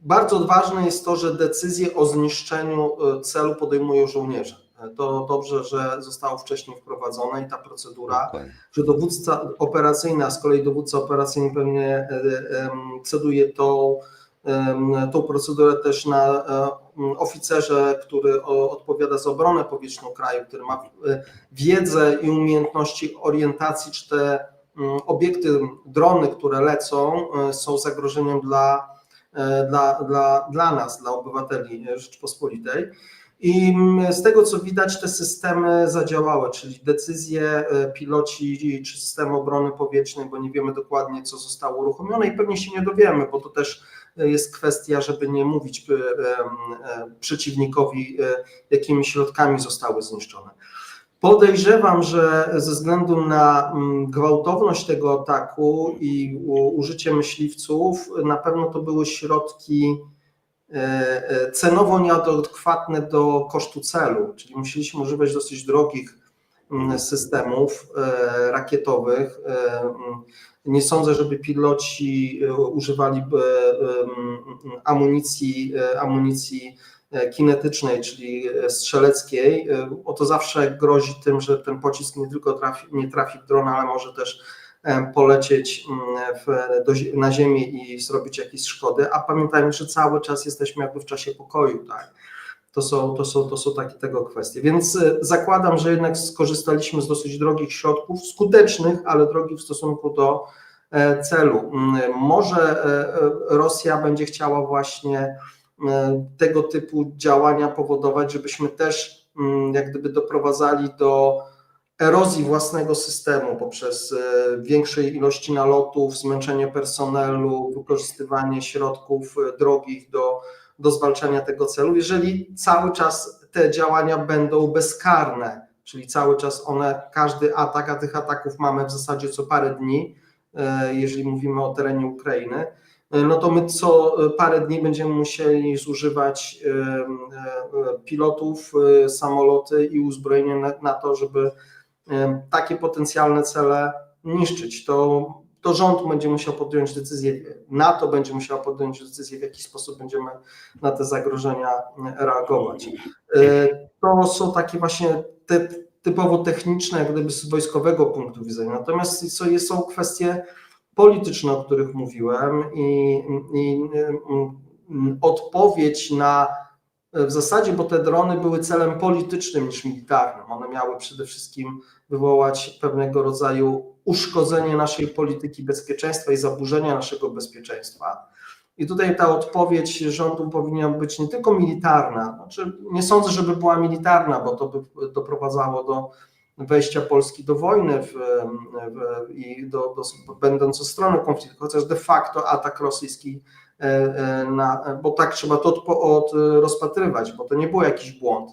bardzo ważne jest to, że decyzję o zniszczeniu celu podejmują żołnierze. To dobrze, że zostało wcześniej wprowadzone i ta procedura, że dowódca operacyjny, a z kolei dowódca operacyjny pewnie ceduje tą procedurę też na oficerze, który odpowiada za obronę powietrzną kraju, który ma wiedzę i umiejętności orientacji, czy te obiekty, drony, które lecą, są zagrożeniem dla nas, dla obywateli Rzeczypospolitej. I z tego, co widać, te systemy zadziałały, czyli decyzje piloci czy systemy obrony powietrznej, bo nie wiemy dokładnie, co zostało uruchomione i pewnie się nie dowiemy, bo to też jest kwestia, żeby nie mówić przeciwnikowi, jakimi środkami zostały zniszczone. Podejrzewam, że ze względu na gwałtowność tego ataku i użycie myśliwców, na pewno to były środki cenowo nieadekwatne do kosztu celu, czyli musieliśmy używać dosyć drogich systemów rakietowych. Nie sądzę, żeby piloci używali amunicji kinetycznej, czyli strzeleckiej. To zawsze grozi tym, że ten pocisk nie tylko nie trafi w drona, ale może też polecieć na ziemię i zrobić jakieś szkody, a pamiętajmy, że cały czas jesteśmy jakby w czasie pokoju, tak? To są takie tego kwestie, więc zakładam, że jednak skorzystaliśmy z dosyć drogich środków, skutecznych, ale drogich w stosunku do celu. Może Rosja będzie chciała właśnie tego typu działania powodować, żebyśmy też jak gdyby doprowadzali do erozji własnego systemu poprzez większej ilości nalotów, zmęczenie personelu, wykorzystywanie środków drogich do zwalczania tego celu. Jeżeli cały czas te działania będą bezkarne, czyli cały czas każdy atak, a tych ataków mamy w zasadzie co parę dni, jeżeli mówimy o terenie Ukrainy, no to my co parę dni będziemy musieli zużywać pilotów, samoloty i uzbrojenie na to, żeby takie potencjalne cele niszczyć. To to rząd będzie musiał podjąć decyzję, NATO będzie musiało podjąć decyzję, w jaki sposób będziemy na te zagrożenia reagować. To są takie właśnie te typowo techniczne, jak gdyby z wojskowego punktu widzenia. Natomiast są kwestie polityczne, o których mówiłem i odpowiedź na w zasadzie, bo te drony były celem politycznym niż militarnym. One miały przede wszystkim wywołać pewnego rodzaju uszkodzenie naszej polityki bezpieczeństwa i zaburzenia naszego bezpieczeństwa. I tutaj ta odpowiedź rządu powinna być nie tylko militarna, znaczy nie sądzę, żeby była militarna, bo to by doprowadzało do wejścia Polski do wojny będąc po stroną konfliktu, chociaż de facto atak rosyjski, bo tak trzeba to rozpatrywać, bo to nie był jakiś błąd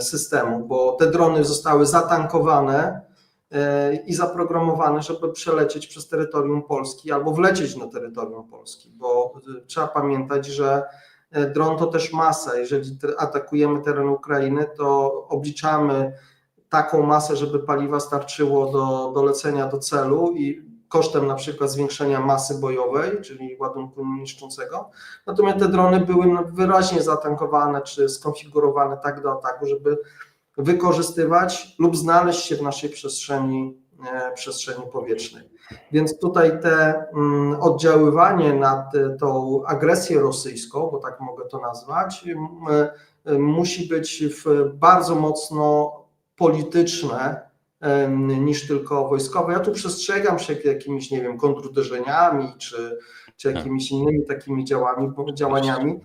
systemu, bo te drony zostały zatankowane i zaprogramowane, żeby przelecieć przez terytorium Polski albo wlecieć na terytorium Polski, bo trzeba pamiętać, że dron to też masa. Jeżeli atakujemy teren Ukrainy, to obliczamy taką masę, żeby paliwa starczyło do lecenia do celu i kosztem na przykład zwiększenia masy bojowej, czyli ładunku niszczącego. Natomiast te drony były wyraźnie zatankowane czy skonfigurowane tak do ataku, żeby wykorzystywać lub znaleźć się w naszej przestrzeni powietrznej. Więc tutaj te oddziaływanie na tą agresję rosyjską, bo tak mogę to nazwać, musi być bardzo mocno polityczne niż tylko wojskowe. Ja tu przestrzegam się jakimiś, nie wiem, kontruderzeniami czy jakimiś innymi takimi działaniami,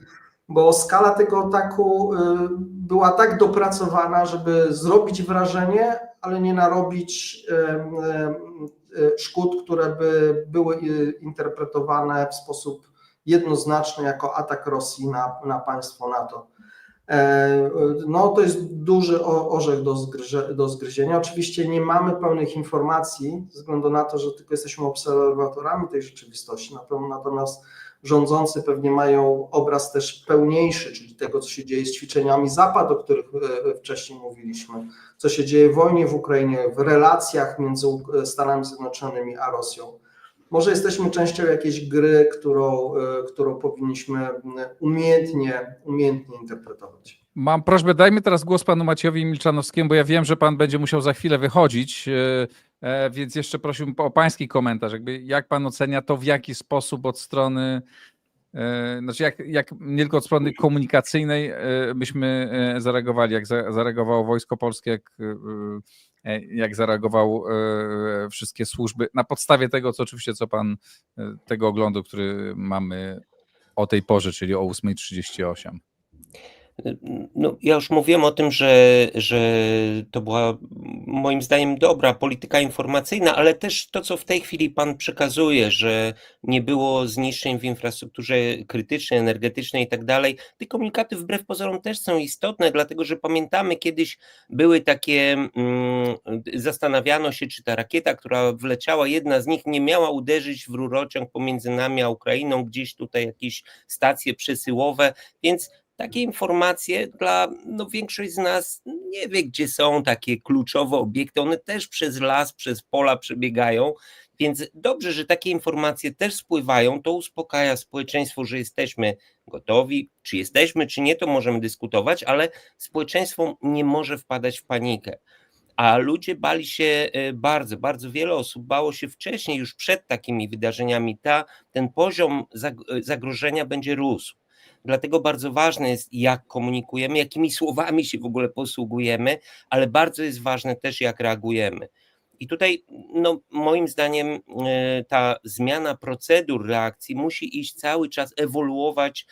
bo skala tego ataku była tak dopracowana, żeby zrobić wrażenie, ale nie narobić szkód, które by były interpretowane w sposób jednoznaczny jako atak Rosji na państwo NATO. No to jest duży orzech do zgryzienia. Oczywiście nie mamy pełnych informacji, ze względu na to, że tylko jesteśmy obserwatorami tej rzeczywistości, natomiast rządzący pewnie mają obraz też pełniejszy, czyli tego, co się dzieje z ćwiczeniami Zapad, o których wcześniej mówiliśmy, co się dzieje w wojnie w Ukrainie, w relacjach między Stanami Zjednoczonymi a Rosją. Może jesteśmy częścią jakiejś gry, którą powinniśmy umiejętnie interpretować. Mam prośbę, dajmy teraz głos panu Maciejowi Milczanowskiemu, bo ja wiem, że pan będzie musiał za chwilę wychodzić, więc jeszcze prosiłbym o pański komentarz. Jak pan ocenia to, w jaki sposób od strony, znaczy jak nie tylko od strony komunikacyjnej byśmy zareagowali, jak zareagowało Wojsko Polskie, jak zareagował wszystkie służby, na podstawie tego, co pan, tego oglądu, który mamy o tej porze, czyli o 8:38. No, ja już mówiłem o tym, że to była moim zdaniem dobra polityka informacyjna, ale też to, co w tej chwili pan przekazuje, że nie było zniszczeń w infrastrukturze krytycznej, energetycznej i tak dalej. Te komunikaty wbrew pozorom też są istotne, dlatego że pamiętamy, kiedyś były takie, zastanawiano się, czy ta rakieta, która wleciała, jedna z nich nie miała uderzyć w rurociąg pomiędzy nami a Ukrainą, gdzieś tutaj jakieś stacje przesyłowe, więc takie informacje większość z nas nie wie, gdzie są takie kluczowe obiekty, one też przez las, przez pola przebiegają, więc dobrze, że takie informacje też spływają, to uspokaja społeczeństwo, że jesteśmy gotowi, czy jesteśmy, czy nie, to możemy dyskutować, ale społeczeństwo nie może wpadać w panikę. A ludzie bali się bardzo, bardzo wiele osób bało się wcześniej, już przed takimi wydarzeniami, ten poziom zagrożenia będzie rósł. Dlatego bardzo ważne jest, jak komunikujemy, jakimi słowami się w ogóle posługujemy, ale bardzo jest ważne też, jak reagujemy. I tutaj moim zdaniem ta zmiana procedur reakcji musi iść cały czas, ewoluować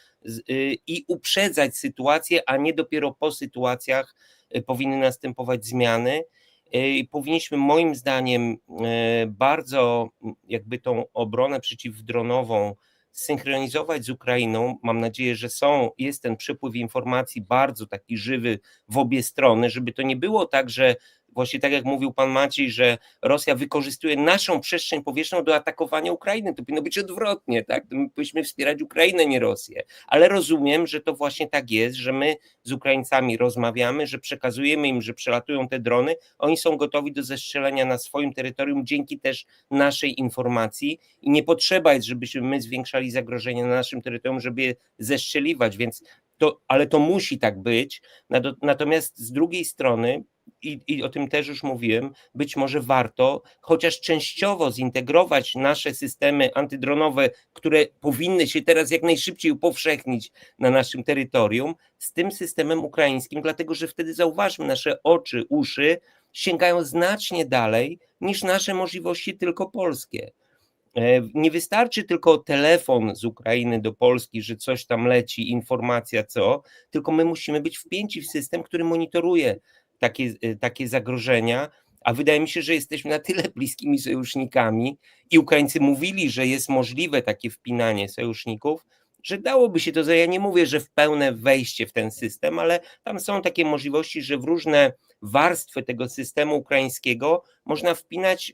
i uprzedzać sytuację, a nie dopiero po sytuacjach powinny następować zmiany. Powinniśmy moim zdaniem bardzo jakby tą obronę przeciwdronową synchronizować z Ukrainą. Mam nadzieję, że jest ten przepływ informacji bardzo taki żywy w obie strony, żeby to nie było tak, że właśnie tak jak mówił pan Maciej, że Rosja wykorzystuje naszą przestrzeń powietrzną do atakowania Ukrainy. To powinno być odwrotnie, tak? To my powinniśmy wspierać Ukrainę, nie Rosję. Ale rozumiem, że to właśnie tak jest, że my z Ukraińcami rozmawiamy, że przekazujemy im, że przelatują te drony, oni są gotowi do zestrzelenia na swoim terytorium dzięki też naszej informacji i nie potrzeba jest, żebyśmy my zwiększali zagrożenie na naszym terytorium, żeby je zestrzeliwać, więc ale to musi tak być. Natomiast z drugiej strony, i o tym też już mówiłem, być może warto chociaż częściowo zintegrować nasze systemy antydronowe, które powinny się teraz jak najszybciej upowszechnić na naszym terytorium, z tym systemem ukraińskim, dlatego że wtedy zauważmy, nasze oczy, uszy sięgają znacznie dalej niż nasze możliwości tylko polskie. Nie wystarczy tylko telefon z Ukrainy do Polski, że coś tam leci, informacja tylko my musimy być wpięci w system, który monitoruje takie zagrożenia, a wydaje mi się, że jesteśmy na tyle bliskimi sojusznikami i Ukraińcy mówili, że jest możliwe takie wpinanie sojuszników, że dałoby się to, ja nie mówię, że w pełne wejście w ten system, ale tam są takie możliwości, że w różne warstwy tego systemu ukraińskiego można wpinać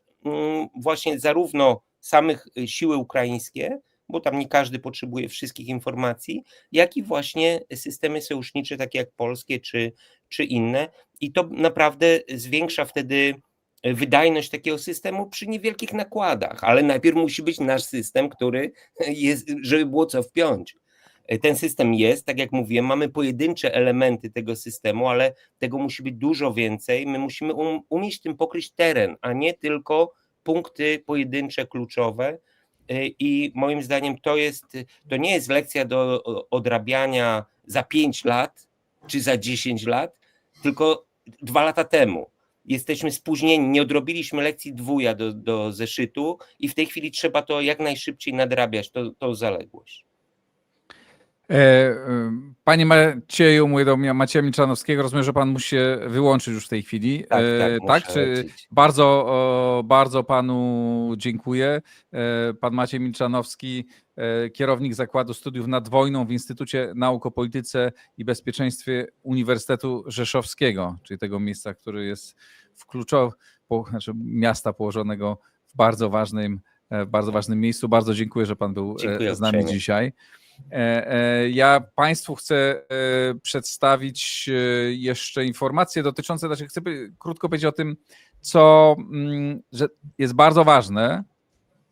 właśnie zarówno samych siły ukraińskie, bo tam nie każdy potrzebuje wszystkich informacji, jak i właśnie systemy sojusznicze, takie jak polskie czy inne. I to naprawdę zwiększa wtedy wydajność takiego systemu przy niewielkich nakładach, ale najpierw musi być nasz system, który jest, żeby było co wpiąć. Ten system jest, tak jak mówiłem, mamy pojedyncze elementy tego systemu, ale tego musi być dużo więcej. My musimy umieć tym pokryć teren, a nie tylko punkty pojedyncze, kluczowe. I moim zdaniem to nie jest lekcja do odrabiania za 5 lat czy za 10 lat, tylko 2 lata temu. Jesteśmy spóźnieni, nie odrobiliśmy lekcji dwuja do zeszytu i w tej chwili trzeba to jak najszybciej nadrabiać, tą zaległość. Panie Macieju, mówię do Macieja Milczanowskiego, rozumiem, że pan musi się wyłączyć już w tej chwili. Tak, Bardzo panu dziękuję. Pan Maciej Milczanowski, kierownik Zakładu Studiów nad Wojną w Instytucie Nauk o Polityce i Bezpieczeństwie Uniwersytetu Rzeszowskiego, czyli tego miejsca, który jest w znaczy miasta położonego w bardzo ważnym miejscu. Bardzo dziękuję, że pan był z nami uprzejmie dzisiaj. Ja Państwu chcę przedstawić jeszcze informacje dotyczące, znaczy chcę krótko powiedzieć o tym, że jest bardzo ważne,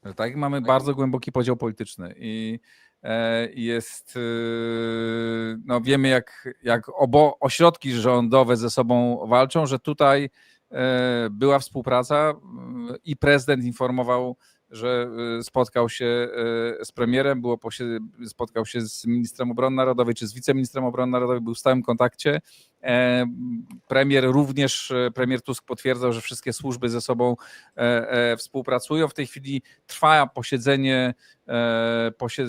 że tak, mamy bardzo głęboki podział polityczny i wiemy jak ośrodki rządowe ze sobą walczą, że tutaj była współpraca i prezydent informował, że spotkał się z premierem, spotkał się z ministrem obrony narodowej czy z wiceministrem obrony narodowej, był w stałym kontakcie. Premier Tusk potwierdzał, że wszystkie służby ze sobą współpracują. W tej chwili trwa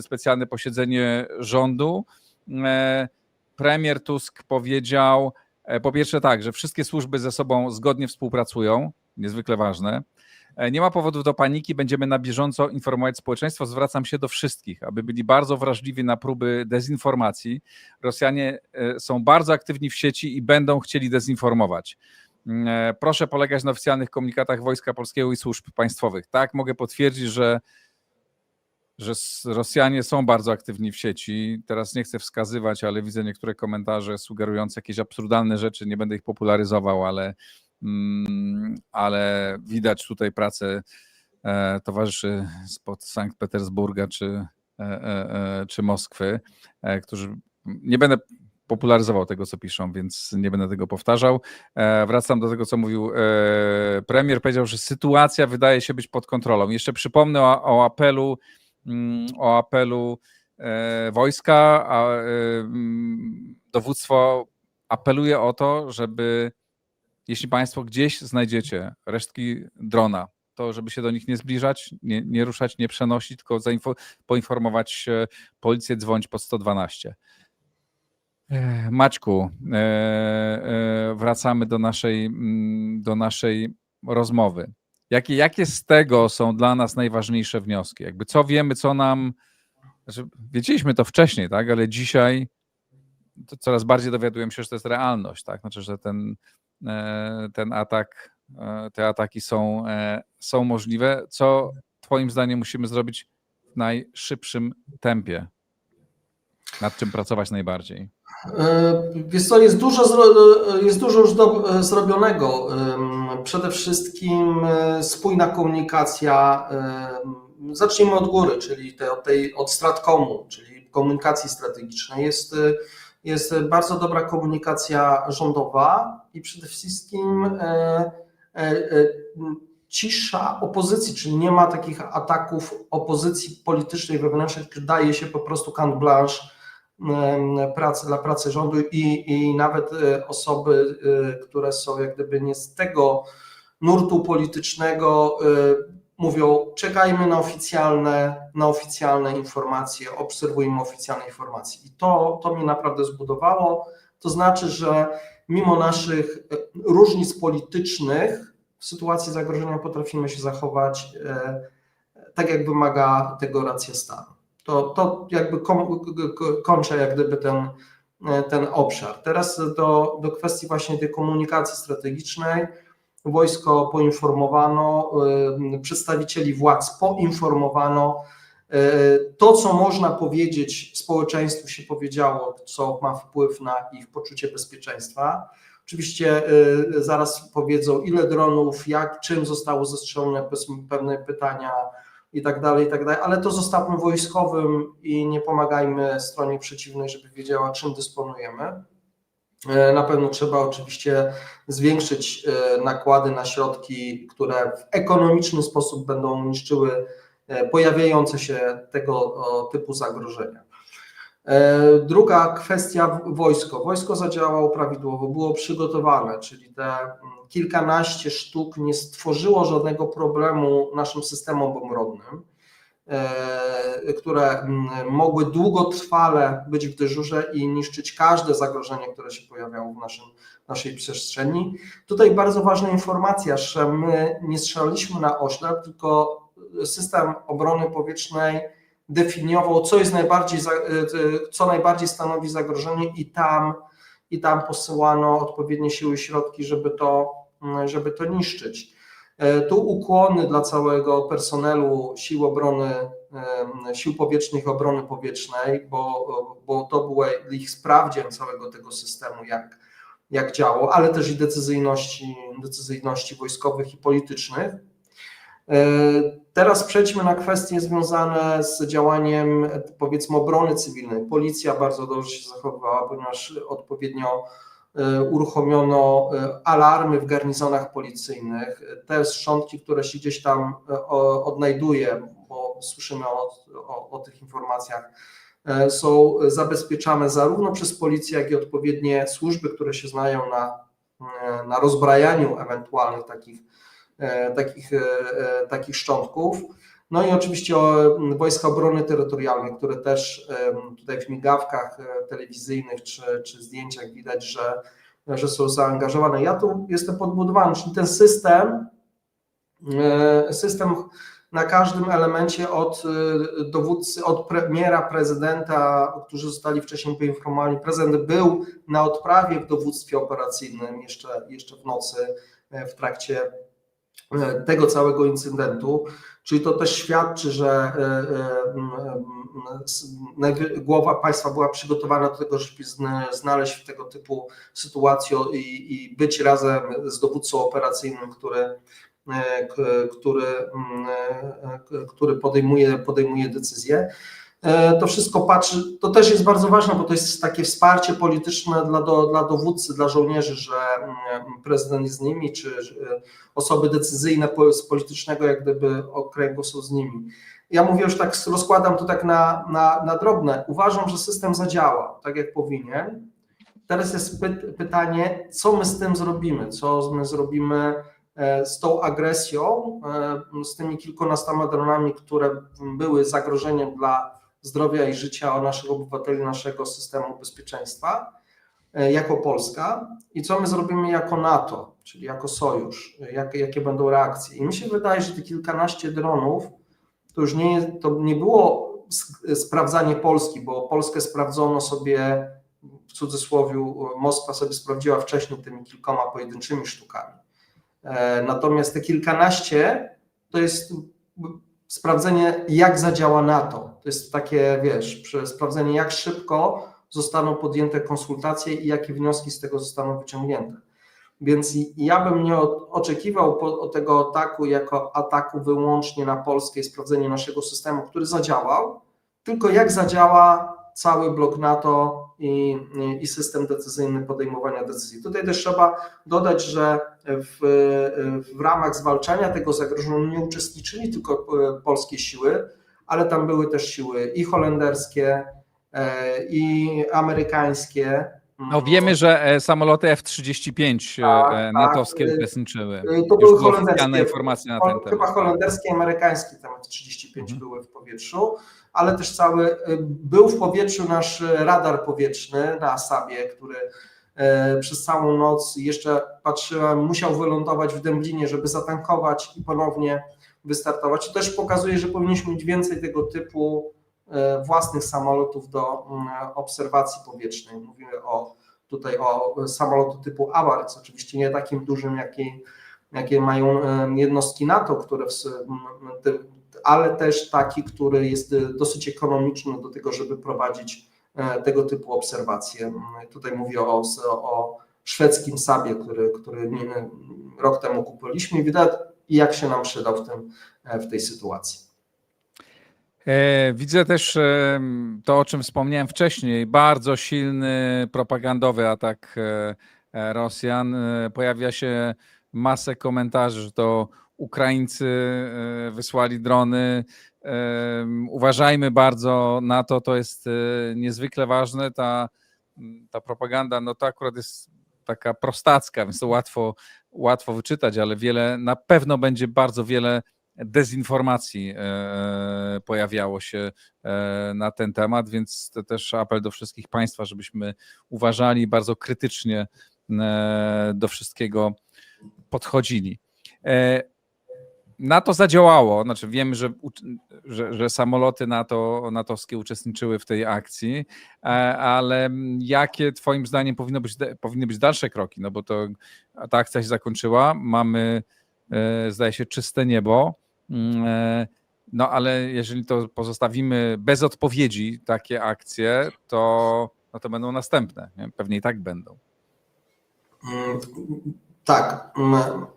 specjalne posiedzenie rządu. Premier Tusk powiedział po pierwsze tak, że wszystkie służby ze sobą zgodnie współpracują, niezwykle ważne. Nie ma powodów do paniki, będziemy na bieżąco informować społeczeństwo. Zwracam się do wszystkich, aby byli bardzo wrażliwi na próby dezinformacji. Rosjanie są bardzo aktywni w sieci i będą chcieli dezinformować. Proszę polegać na oficjalnych komunikatach Wojska Polskiego i służb państwowych. Tak, mogę potwierdzić, że Rosjanie są bardzo aktywni w sieci. Teraz nie chcę wskazywać, ale widzę niektóre komentarze sugerujące jakieś absurdalne rzeczy. Nie będę ich popularyzował, ale widać tutaj pracę towarzyszy spod Sankt Petersburga czy Moskwy, którzy nie będę popularyzował tego, co piszą, więc nie będę tego powtarzał. Wracam do tego, co mówił premier. Powiedział, że sytuacja wydaje się być pod kontrolą. Jeszcze przypomnę o apelu wojska, a dowództwo apeluje o to, żeby jeśli Państwo gdzieś znajdziecie resztki drona, to żeby się do nich nie zbliżać, nie ruszać, nie przenosić, tylko poinformować policję, dzwonić pod 112. Maćku, wracamy do naszej rozmowy. Jakie z tego są dla nas najważniejsze wnioski? Jakby co wiemy, wiedzieliśmy to wcześniej, tak, ale dzisiaj to coraz bardziej dowiadujemy się, że to jest realność, tak, znaczy, że ten atak, te ataki są możliwe. Co twoim zdaniem musimy zrobić w najszybszym tempie? Nad czym pracować najbardziej? Wiesz co, jest dużo już zrobionego. Przede wszystkim spójna komunikacja. Zacznijmy od góry, czyli od Stratcomu, czyli komunikacji strategicznej. Jest bardzo dobra komunikacja rządowa i przede wszystkim cisza opozycji, czyli nie ma takich ataków opozycji politycznej wewnętrznej, tylko daje się po prostu carte blanche dla pracy rządu i nawet osoby, które są jak gdyby nie z tego nurtu politycznego, mówią, czekajmy na oficjalne informacje, obserwujmy oficjalne informacje. I to mnie naprawdę zbudowało. To znaczy, że mimo naszych różnic politycznych w sytuacji zagrożenia potrafimy się zachować tak, jak wymaga tego racja stanu. To jakby kończę jak gdyby ten obszar. Teraz do kwestii właśnie tej komunikacji strategicznej. Wojsko poinformowano, przedstawicieli władz poinformowano. To, co można powiedzieć społeczeństwu, się powiedziało, co ma wpływ na ich poczucie bezpieczeństwa. Oczywiście zaraz powiedzą, ile dronów, czym zostało zestrzelone, pewne pytania i tak dalej, ale to zostawmy wojskowym i nie pomagajmy stronie przeciwnej, żeby wiedziała, czym dysponujemy. Na pewno trzeba oczywiście zwiększyć nakłady na środki, które w ekonomiczny sposób będą niszczyły pojawiające się tego typu zagrożenia. Druga kwestia, wojsko. Wojsko zadziałało prawidłowo, było przygotowane, czyli te kilkanaście sztuk nie stworzyło żadnego problemu naszym systemom obronnym, które mogły długotrwale być w dyżurze i niszczyć każde zagrożenie, które się pojawiało w naszej przestrzeni. Tutaj bardzo ważna informacja, że my nie strzelaliśmy na oślep, tylko system obrony powietrznej definiował, co najbardziej stanowi zagrożenie i tam posyłano odpowiednie siły i środki, żeby to niszczyć. Tu ukłony dla całego personelu sił powietrznych, obrony powietrznej, bo to był ich sprawdzian całego tego systemu, jak działał, ale też i decyzyjności wojskowych i politycznych. Teraz przejdźmy na kwestie związane z działaniem, powiedzmy, obrony cywilnej. Policja bardzo dobrze się zachowywała, ponieważ odpowiednio uruchomiono alarmy w garnizonach policyjnych. Te szczątki, które się gdzieś tam odnajduje, bo słyszymy o tych informacjach, są zabezpieczane zarówno przez policję, jak i odpowiednie służby, które się znają na rozbrajaniu ewentualnych takich szczątków. No i oczywiście Wojska Obrony Terytorialnej, które też tutaj w migawkach telewizyjnych czy zdjęciach widać, że są zaangażowane. Ja tu jestem podbudowany, czyli ten system na każdym elemencie od dowódcy, od premiera, prezydenta, którzy zostali wcześniej poinformowani. Prezydent był na odprawie w dowództwie operacyjnym jeszcze w nocy w trakcie tego całego incydentu, czyli to też świadczy, że głowa państwa była przygotowana do tego, żeby znaleźć w tego typu sytuacji i być razem z dowódcą operacyjnym, który podejmuje decyzje. To wszystko to też jest bardzo ważne, bo to jest takie wsparcie polityczne dla dowódcy, dla żołnierzy, że prezydent jest z nimi, czy osoby decyzyjne z politycznego jak gdyby okręgu są z nimi. Ja mówię, już tak rozkładam to tak na drobne. Uważam, że system zadziała tak jak powinien. Teraz jest pytanie, co my z tym zrobimy, co my zrobimy z tą agresją, z tymi kilkunastoma dronami, które były zagrożeniem dla zdrowia i życia naszych obywateli, naszego systemu bezpieczeństwa, jako Polska, i co my zrobimy jako NATO, czyli jako sojusz, jakie będą reakcje. I mi się wydaje, że te kilkanaście dronów to nie było sprawdzanie Polski, bo Polskę sprawdzono sobie w cudzysłowiu Moskwa sobie sprawdziła wcześniej tymi kilkoma pojedynczymi sztukami. Natomiast te kilkanaście to jest sprawdzenie, jak zadziała NATO. To jest takie, sprawdzenie, jak szybko zostaną podjęte konsultacje i jakie wnioski z tego zostaną wyciągnięte. Więc ja bym nie oczekiwał tego ataku jako ataku wyłącznie na Polskę i sprawdzenie naszego systemu, który zadziałał, tylko jak zadziała cały blok NATO i system decyzyjny podejmowania decyzji. Tutaj też trzeba dodać, że w ramach zwalczania tego zagrożenia nie uczestniczyli tylko polskie siły, ale tam były też siły i holenderskie, i amerykańskie. No wiemy, że samoloty F-35 natowskie uczestniczyły. To były holenderskie. Oficjalna informacja na ten temat. Chyba holenderskie i amerykańskie tam F-35 były w powietrzu, ale też był w powietrzu nasz radar powietrzny na Asabie, który przez całą noc, jeszcze patrzyłem, musiał wylądować w Dęblinie, żeby zatankować i ponownie wystartować. To też pokazuje, że powinniśmy mieć więcej tego typu własnych samolotów do obserwacji powietrznej. Mówimy tutaj o samolotu typu AWACS, oczywiście nie takim dużym, jakie mają jednostki NATO, ale też taki, który jest dosyć ekonomiczny do tego, żeby prowadzić tego typu obserwacje. Tutaj mówię o szwedzkim Sabie, który rok temu kupiliśmy i jak się nam przydał w tej sytuacji. Widzę też to, o czym wspomniałem wcześniej, bardzo silny propagandowy atak Rosjan. Pojawia się masę komentarzy, że to Ukraińcy wysłali drony. Uważajmy bardzo na to jest niezwykle ważne. Ta propaganda, no to akurat jest taka prostacka, więc to łatwo wyczytać, ale na pewno będzie bardzo wiele dezinformacji pojawiało się na ten temat, więc to też apel do wszystkich Państwa, żebyśmy uważali, bardzo krytycznie do wszystkiego podchodzili. NATO zadziałało, znaczy wiemy, że samoloty natowskie uczestniczyły w tej akcji, ale jakie Twoim zdaniem powinny być dalsze kroki? No bo ta akcja się zakończyła, mamy, zdaje się, czyste niebo, no ale jeżeli to pozostawimy bez odpowiedzi, takie akcje, to będą następne, nie? Pewnie i tak będą. Tak,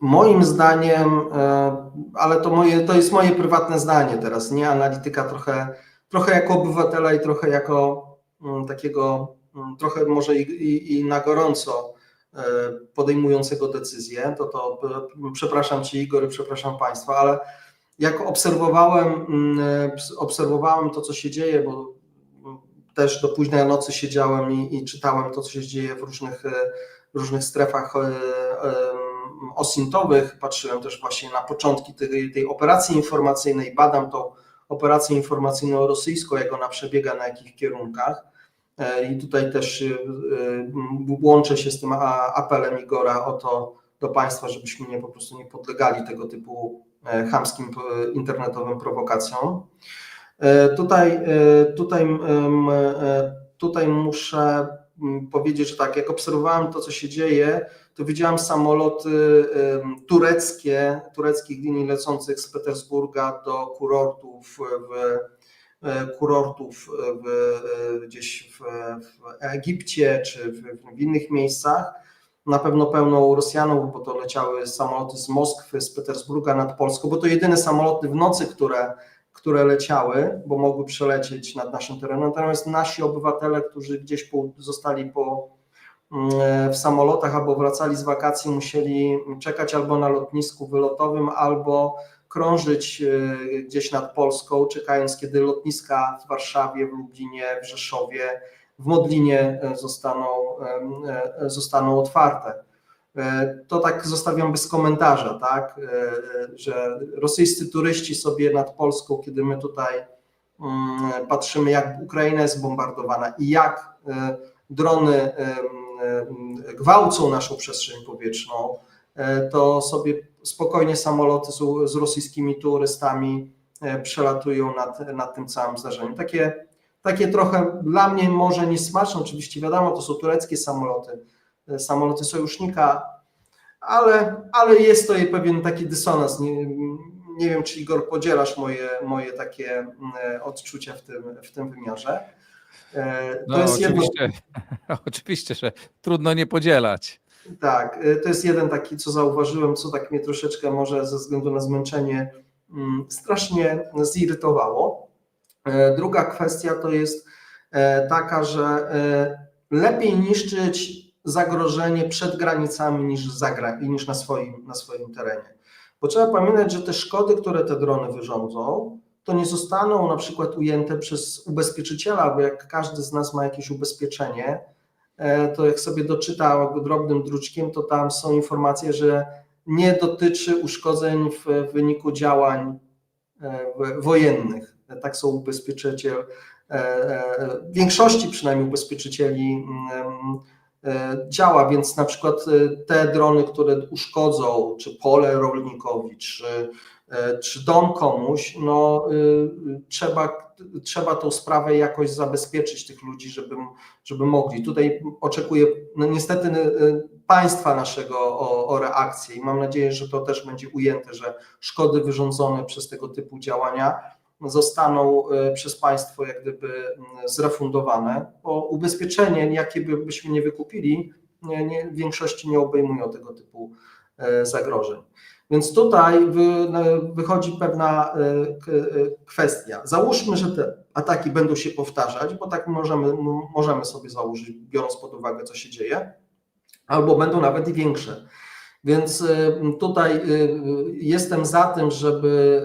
moim zdaniem, ale to jest moje prywatne zdanie teraz, nie analityka, trochę jako obywatela i trochę jako takiego, trochę może i na gorąco podejmującego decyzje, to przepraszam Cię, Igor, i przepraszam Państwa, ale jak obserwowałem to, co się dzieje, bo też do późnej nocy siedziałem i czytałem to, co się dzieje w różnych strefach osintowych, patrzyłem też właśnie na początki tej operacji informacyjnej, badam tą operację informacyjną rosyjską, jak ona przebiega, na jakich kierunkach. I tutaj też łączę się z tym apelem Igora o to do Państwa, żebyśmy po prostu nie podlegali tego typu chamskim internetowym prowokacjom. Tutaj muszę powiedzieć, że tak, jak obserwowałem to, co się dzieje, to widziałem samoloty tureckich linii lecących z Petersburga do kurortów gdzieś w Egipcie czy w innych miejscach. Na pewno pełno Rosjanów, bo to leciały samoloty z Moskwy, z Petersburga nad Polską, bo to jedyne samoloty w nocy, które leciały, bo mogły przelecieć nad naszym terenem. Natomiast nasi obywatele, którzy gdzieś zostali w samolotach albo wracali z wakacji, musieli czekać albo na lotnisku wylotowym, albo krążyć gdzieś nad Polską, czekając, kiedy lotniska w Warszawie, w Lublinie, w Rzeszowie, w Modlinie zostaną otwarte. To tak zostawiam bez komentarza, tak, że rosyjscy turyści sobie nad Polską, kiedy my tutaj patrzymy, jak Ukraina jest bombardowana i jak drony gwałcą naszą przestrzeń powietrzną, to sobie spokojnie samoloty z rosyjskimi turystami przelatują nad tym całym zdarzeniem. takie trochę dla mnie może niesmaczne, oczywiście wiadomo, to są tureckie samoloty sojusznika, ale jest to pewien taki dysonans. Nie wiem, czy Igor podzielasz moje takie odczucia w tym wymiarze. To jest oczywiście, oczywiście, że trudno nie podzielać. Tak, to jest jeden taki, co zauważyłem, co tak mnie troszeczkę może ze względu na zmęczenie strasznie zirytowało. Druga kwestia to jest taka, że lepiej niszczyć zagrożenie przed granicami niż na swoim terenie. Bo trzeba pamiętać, że te szkody, które te drony wyrządzą, to nie zostaną na przykład ujęte przez ubezpieczyciela, bo jak każdy z nas ma jakieś ubezpieczenie, to jak sobie doczyta drobnym druczkiem, to tam są informacje, że nie dotyczy uszkodzeń w wyniku działań wojennych. Tak są ubezpieczyciel, w większości przynajmniej ubezpieczycieli działa, więc na przykład te drony, które uszkodzą, czy pole rolnikowi, czy dom komuś, no trzeba tą sprawę jakoś zabezpieczyć tych ludzi, żeby mogli. Tutaj oczekuję no niestety państwa naszego o reakcję i mam nadzieję, że to też będzie ujęte, że szkody wyrządzone przez tego typu działania zostaną przez państwo jak gdyby zrefundowane, bo ubezpieczenie, jakie byśmy nie wykupili, w większości nie obejmują tego typu zagrożeń. Więc tutaj wychodzi pewna kwestia. Załóżmy, że te ataki będą się powtarzać, bo tak możemy sobie założyć, biorąc pod uwagę, co się dzieje, albo będą nawet i większe. Więc tutaj jestem za tym, żeby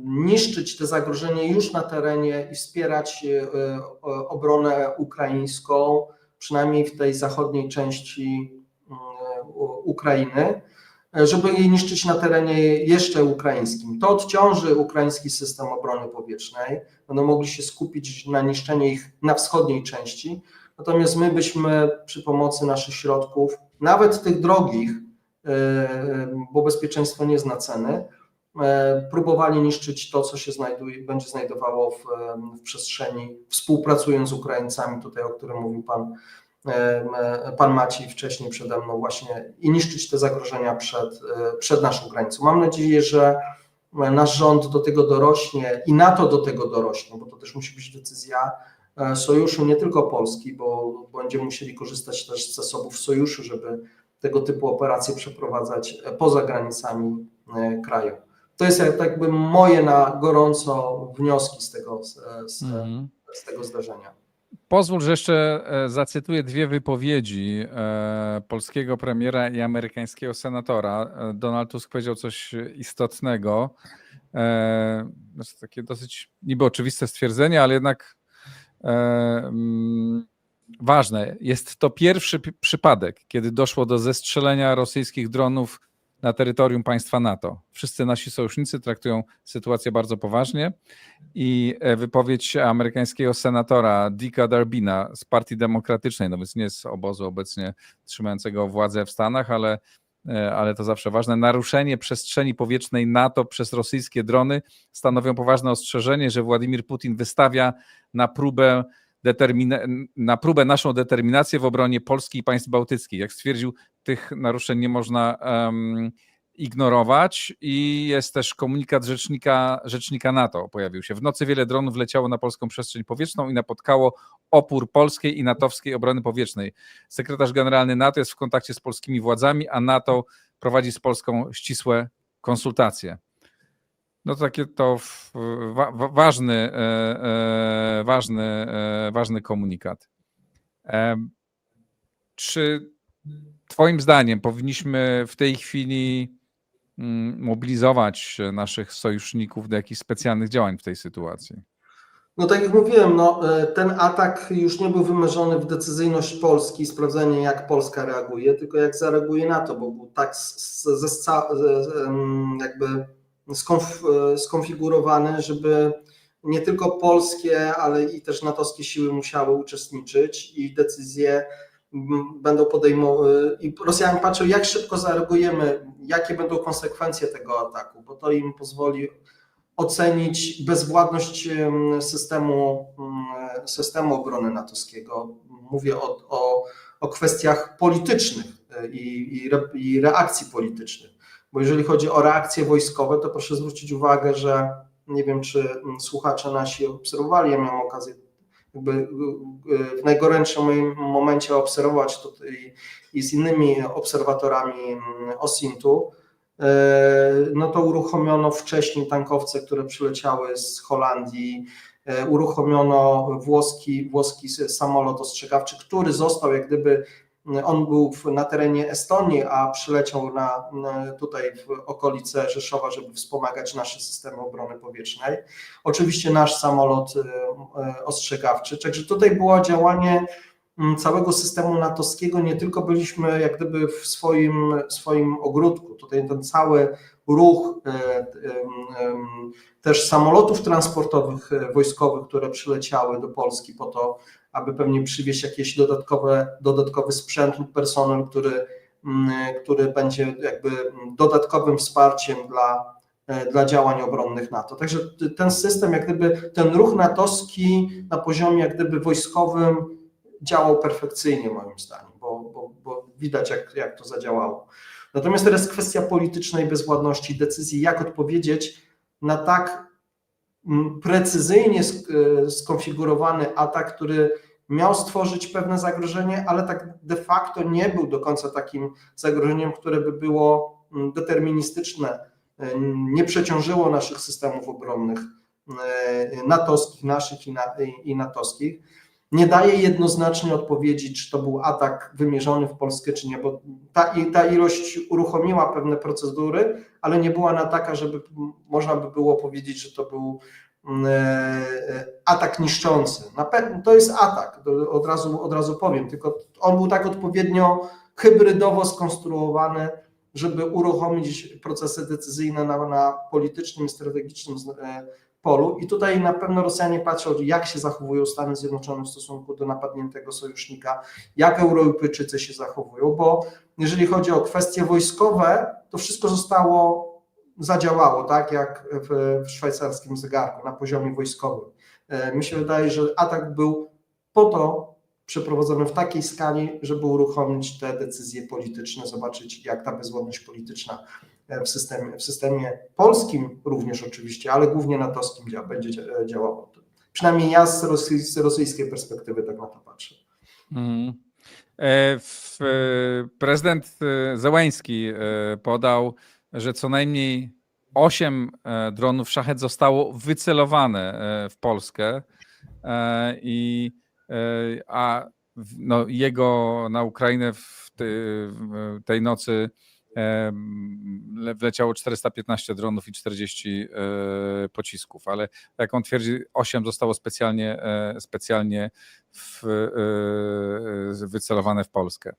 niszczyć te zagrożenie już na terenie i wspierać obronę ukraińską, przynajmniej w tej zachodniej części Ukrainy, żeby jej niszczyć na terenie jeszcze ukraińskim. To odciąży ukraiński system obrony powietrznej, będą mogli się skupić na niszczeniu ich na wschodniej części, natomiast my byśmy przy pomocy naszych środków, nawet tych drogich, bo bezpieczeństwo nie zna ceny, próbowali niszczyć to, co się będzie znajdowało w przestrzeni, współpracując z Ukraińcami, tutaj o którym mówił pan Maciej wcześniej przede mną właśnie, i niszczyć te zagrożenia przed naszą granicą. Mam nadzieję, że nasz rząd do tego dorośnie i NATO do tego dorośnie, bo to też musi być decyzja sojuszu, nie tylko Polski, bo będziemy musieli korzystać też z zasobów sojuszu, żeby tego typu operacje przeprowadzać poza granicami kraju. To jest jakby moje na gorąco wnioski z tego zdarzenia. Pozwól, że jeszcze zacytuję dwie wypowiedzi polskiego premiera i amerykańskiego senatora. Donald Tusk powiedział coś istotnego. To takie dosyć niby oczywiste stwierdzenie, ale jednak ważne. Jest to pierwszy przypadek, kiedy doszło do zestrzelenia rosyjskich dronów na terytorium państwa NATO. Wszyscy nasi sojusznicy traktują sytuację bardzo poważnie i wypowiedź amerykańskiego senatora Dicka Durbina z Partii Demokratycznej, no więc nie z obozu obecnie trzymającego władzę w Stanach, ale to zawsze ważne. Naruszenie przestrzeni powietrznej NATO przez rosyjskie drony stanowią poważne ostrzeżenie, że Władimir Putin wystawia na próbę naszą determinację w obronie Polski i państw bałtyckich. Jak stwierdził, tych naruszeń nie można ignorować i jest też komunikat rzecznika NATO pojawił się. W nocy wiele dronów leciało na polską przestrzeń powietrzną i napotkało opór polskiej i natowskiej obrony powietrznej. Sekretarz generalny NATO jest w kontakcie z polskimi władzami, a NATO prowadzi z Polską ścisłe konsultacje. No to takie to ważny komunikat. Czy twoim zdaniem powinniśmy w tej chwili mobilizować naszych sojuszników do jakichś specjalnych działań w tej sytuacji? No tak jak mówiłem, ten atak już nie był wymierzony w decyzyjność Polski, sprawdzenie jak Polska reaguje, tylko jak zareaguje NATO, bo był tak jakby skonfigurowany, żeby nie tylko polskie, ale i też natowskie siły musiały uczestniczyć i decyzje będą podejmowane. I Rosjanie patrzą, jak szybko zareagujemy, jakie będą konsekwencje tego ataku, bo to im pozwoli ocenić bezwładność systemu obrony natowskiego. Mówię o kwestiach politycznych i reakcji politycznych. Bo jeżeli chodzi o reakcje wojskowe, to proszę zwrócić uwagę, że nie wiem, czy słuchacze nasi obserwowali, ja miałem okazję jakby w najgorętszym momencie obserwować tutaj i z innymi obserwatorami OSINT-u, no to uruchomiono wcześniej tankowce, które przyleciały z Holandii, uruchomiono włoski samolot ostrzegawczy, który został jak gdyby, on był na terenie Estonii, a przyleciał tutaj w okolice Rzeszowa, żeby wspomagać nasze systemy obrony powietrznej. Oczywiście nasz samolot ostrzegawczy, także tutaj było działanie całego systemu natowskiego, nie tylko byliśmy jak gdyby w swoim ogródku, tutaj ten cały ruch też samolotów transportowych wojskowych, które przyleciały do Polski po to, aby pewnie przywieźć jakieś dodatkowy sprzęt lub personel, który będzie jakby dodatkowym wsparciem dla działań obronnych NATO. Także ten system, jak gdyby ten ruch natowski na poziomie jak gdyby wojskowym działał perfekcyjnie moim zdaniem, bo widać jak to zadziałało. Natomiast teraz kwestia politycznej bezwładności decyzji, jak odpowiedzieć na tak precyzyjnie skonfigurowany atak, który miał stworzyć pewne zagrożenie, ale tak de facto nie był do końca takim zagrożeniem, które by było deterministyczne, nie przeciążyło naszych systemów obronnych natowskich, naszych i natowskich. Nie daje jednoznacznie odpowiedzi, czy to był atak wymierzony w Polskę, czy nie, bo ta ilość uruchomiła pewne procedury, ale nie była ona taka, żeby można by było powiedzieć, że to był atak niszczący. Na pewno to jest atak, od razu powiem, tylko on był tak odpowiednio hybrydowo skonstruowany, żeby uruchomić procesy decyzyjne na politycznym i strategicznym polu. I tutaj na pewno Rosjanie patrzą, jak się zachowują Stany Zjednoczone w stosunku do napadniętego sojusznika, jak Europejczycy się zachowują, bo jeżeli chodzi o kwestie wojskowe, to wszystko zadziałało, tak jak w szwajcarskim zegarku na poziomie wojskowym. Mi się wydaje, że atak był po to przeprowadzony w takiej skali, żeby uruchomić te decyzje polityczne, zobaczyć, jak ta bezwładność polityczna w systemie polskim również oczywiście, ale głównie natowskim będzie działało. Przynajmniej ja z rosyjskiej perspektywy tak na to patrzę. Prezydent Zełenski podał, że co najmniej 8 dronów Szahed zostało wycelowane w Polskę, a jego na Ukrainę w tej nocy wleciało 415 dronów i 40 pocisków, ale jak on twierdzi, 8 zostało specjalnie wycelowane w Polskę.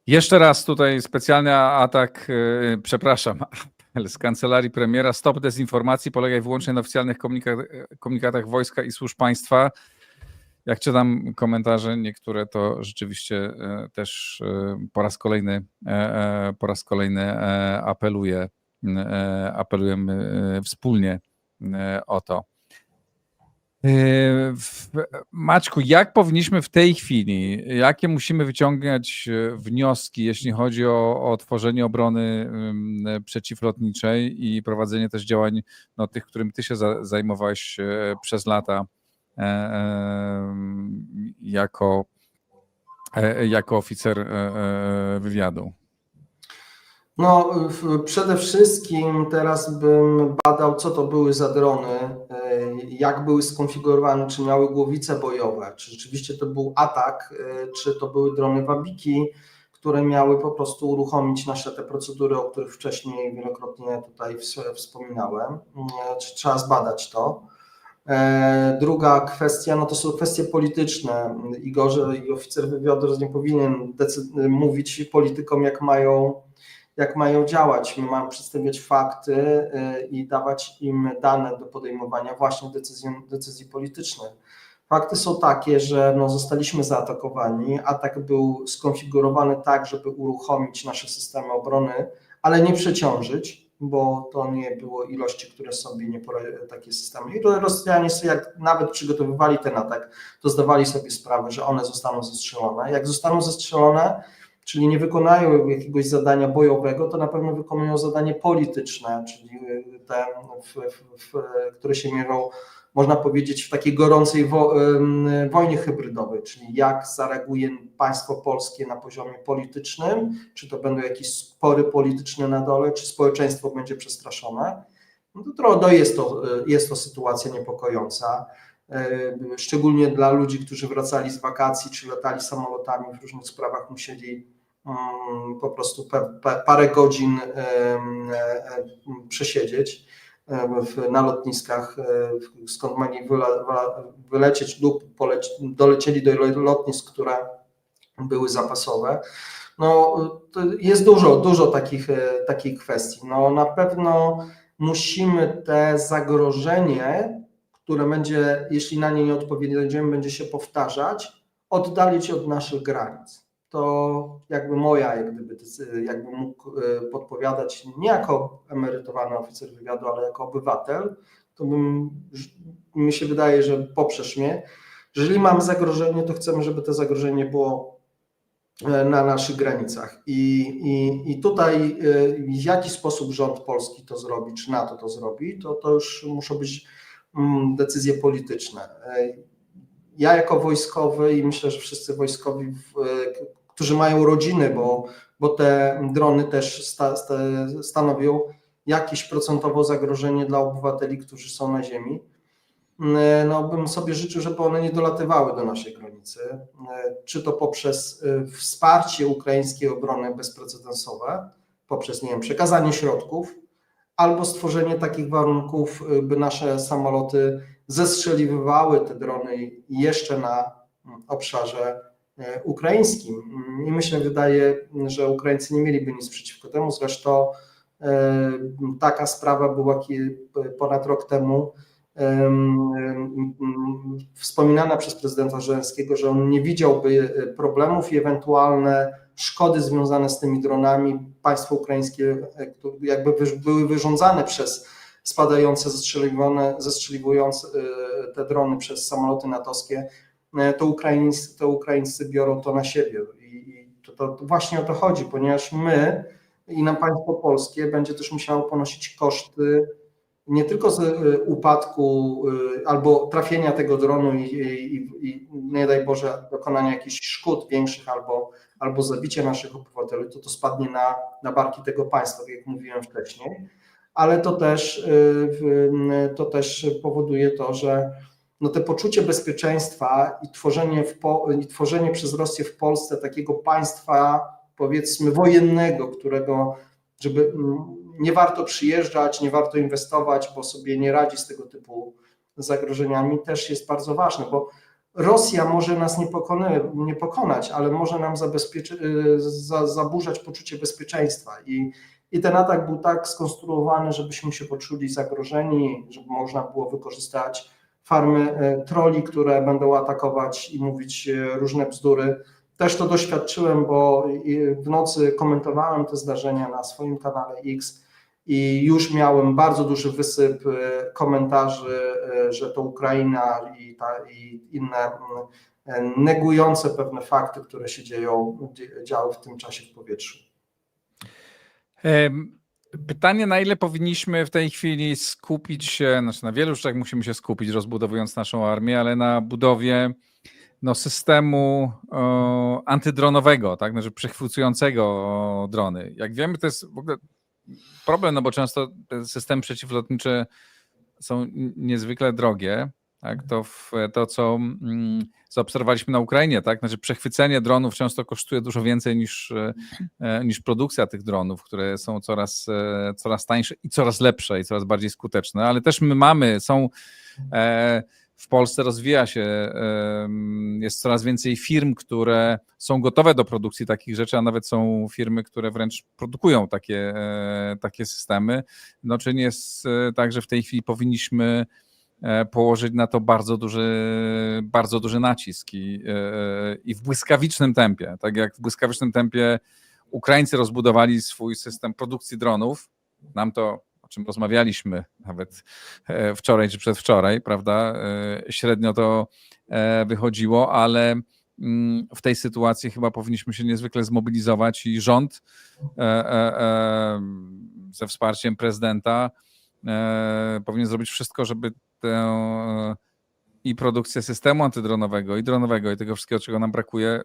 Jeszcze raz tutaj specjalny atak, przepraszam, apel z kancelarii premiera: stop dezinformacji, polegaj wyłącznie na oficjalnych komunikatach wojska i służb państwa. Jak czytam komentarze niektóre, to rzeczywiście też po raz kolejny apelujemy wspólnie o to. Maćku, jak powinniśmy w tej chwili, jakie musimy wyciągać wnioski, jeśli chodzi o tworzenie obrony przeciwlotniczej i prowadzenie też działań, tych, którym ty się zajmowałeś przez lata jako oficer wywiadu? No, przede wszystkim teraz bym badał, co to były za drony, jak były skonfigurowane, czy miały głowice bojowe, czy rzeczywiście to był atak, czy to były drony Wabiki, które miały po prostu uruchomić nasze te procedury, o których wcześniej wielokrotnie tutaj wspominałem. Trzeba zbadać to. Druga kwestia, no to są kwestie polityczne. Igorze, i oficer wywiadu nie powinien mówić politykom, jak mają działać. My mamy przedstawiać fakty i dawać im dane do podejmowania właśnie decyzji politycznych. Fakty są takie, że zostaliśmy zaatakowani. Atak był skonfigurowany tak, żeby uruchomić nasze systemy obrony, ale nie przeciążyć, bo to nie było ilości, które sobie nie poradziły takie systemy. I to Rosjanie sobie, jak nawet przygotowywali ten atak, to zdawali sobie sprawę, że one zostaną zestrzelone. Jak zostaną zestrzelone, czyli nie wykonają jakiegoś zadania bojowego, to na pewno wykonują zadanie polityczne, czyli te, które się mierzą, można powiedzieć, w takiej gorącej wojnie hybrydowej, czyli jak zareaguje państwo polskie na poziomie politycznym, czy to będą jakieś spory polityczne na dole, czy społeczeństwo będzie przestraszone. No to jest to sytuacja niepokojąca, szczególnie dla ludzi, którzy wracali z wakacji, czy latali samolotami, w różnych sprawach musieli po prostu parę godzin przesiedzieć na lotniskach, skąd mieli wylecieć lub dolecieli do lotnisk, które były zapasowe. No, jest dużo takich kwestii. No, na pewno musimy te zagrożenie, które będzie, jeśli na nie nie odpowiedziemy, będzie się powtarzać, oddalić od naszych granic. To jakby jakbym mógł podpowiadać nie jako emerytowany oficer wywiadu, ale jako obywatel, to mi się wydaje, że poprzesz mnie. Jeżeli mamy zagrożenie, to chcemy, żeby to zagrożenie było na naszych granicach. I tutaj w jaki sposób rząd polski to zrobi, czy NATO to zrobi, to już muszą być decyzje polityczne. Ja jako wojskowy i myślę, że wszyscy wojskowi, którzy mają rodziny, bo te drony też stanowią jakieś procentowo zagrożenie dla obywateli, którzy są na ziemi, no bym sobie życzył, żeby one nie dolatywały do naszej granicy, czy to poprzez wsparcie ukraińskiej obrony bezprecedensowe, poprzez, nie wiem, przekazanie środków, albo stworzenie takich warunków, by nasze samoloty zestrzeliwywały te drony jeszcze na obszarze ukraińskim. I wydaje, że Ukraińcy nie mieliby nic przeciwko temu. Zresztą taka sprawa była ponad rok temu wspominana przez prezydenta Żeleńskiego, że on nie widziałby problemów i ewentualne szkody związane z tymi dronami. Państwo ukraińskie jakby były wyrządzane przez spadające, zestrzeliwujące te drony przez samoloty natowskie, to Ukraińcy biorą to na siebie. I to właśnie o to chodzi, ponieważ my i na państwo polskie będzie też musiało ponosić koszty nie tylko z upadku albo trafienia tego dronu i nie daj Boże dokonania jakichś szkód większych albo zabicia naszych obywateli, to spadnie na barki tego państwa, tak jak mówiłem wcześniej, ale to też powoduje to, że no te poczucie bezpieczeństwa i tworzenie przez Rosję w Polsce takiego państwa, powiedzmy, wojennego, którego, żeby nie warto przyjeżdżać, nie warto inwestować, bo sobie nie radzi z tego typu zagrożeniami, też jest bardzo ważne, bo Rosja może nas nie pokonać, ale może nam zaburzać poczucie bezpieczeństwa. I ten atak był tak skonstruowany, żebyśmy się poczuli zagrożeni, żeby można było wykorzystać farmy troli, które będą atakować i mówić różne bzdury. Też to doświadczyłem, bo w nocy komentowałem te zdarzenia na swoim kanale X i już miałem bardzo duży wysyp komentarzy, że to Ukraina i inne negujące pewne fakty, które się działy w tym czasie w powietrzu. Pytanie, na ile powinniśmy w tej chwili skupić się, znaczy na wielu rzeczach musimy się skupić, rozbudowując naszą armię, ale na budowie systemu antydronowego, tak, znaczy przechwycującego drony. Jak wiemy, to jest w ogóle problem, no bo często te systemy przeciwlotnicze są niezwykle drogie. Tak, to co zaobserwowaliśmy na Ukrainie, tak, znaczy przechwycenie dronów często kosztuje dużo więcej niż produkcja tych dronów, które są coraz tańsze i coraz lepsze i coraz bardziej skuteczne, ale też w Polsce rozwija się, jest coraz więcej firm, które są gotowe do produkcji takich rzeczy, a nawet są firmy, które wręcz produkują takie systemy. No, czy nie jest tak, że w tej chwili powinniśmy położyć na to bardzo duży nacisk i w błyskawicznym tempie, tak jak w błyskawicznym tempie Ukraińcy rozbudowali swój system produkcji dronów. Nam to, o czym rozmawialiśmy nawet wczoraj czy przedwczoraj, prawda, średnio to wychodziło, ale w tej sytuacji chyba powinniśmy się niezwykle zmobilizować i rząd ze wsparciem prezydenta powinien zrobić wszystko, żeby tę i produkcję systemu antydronowego, i dronowego, i tego wszystkiego, czego nam brakuje,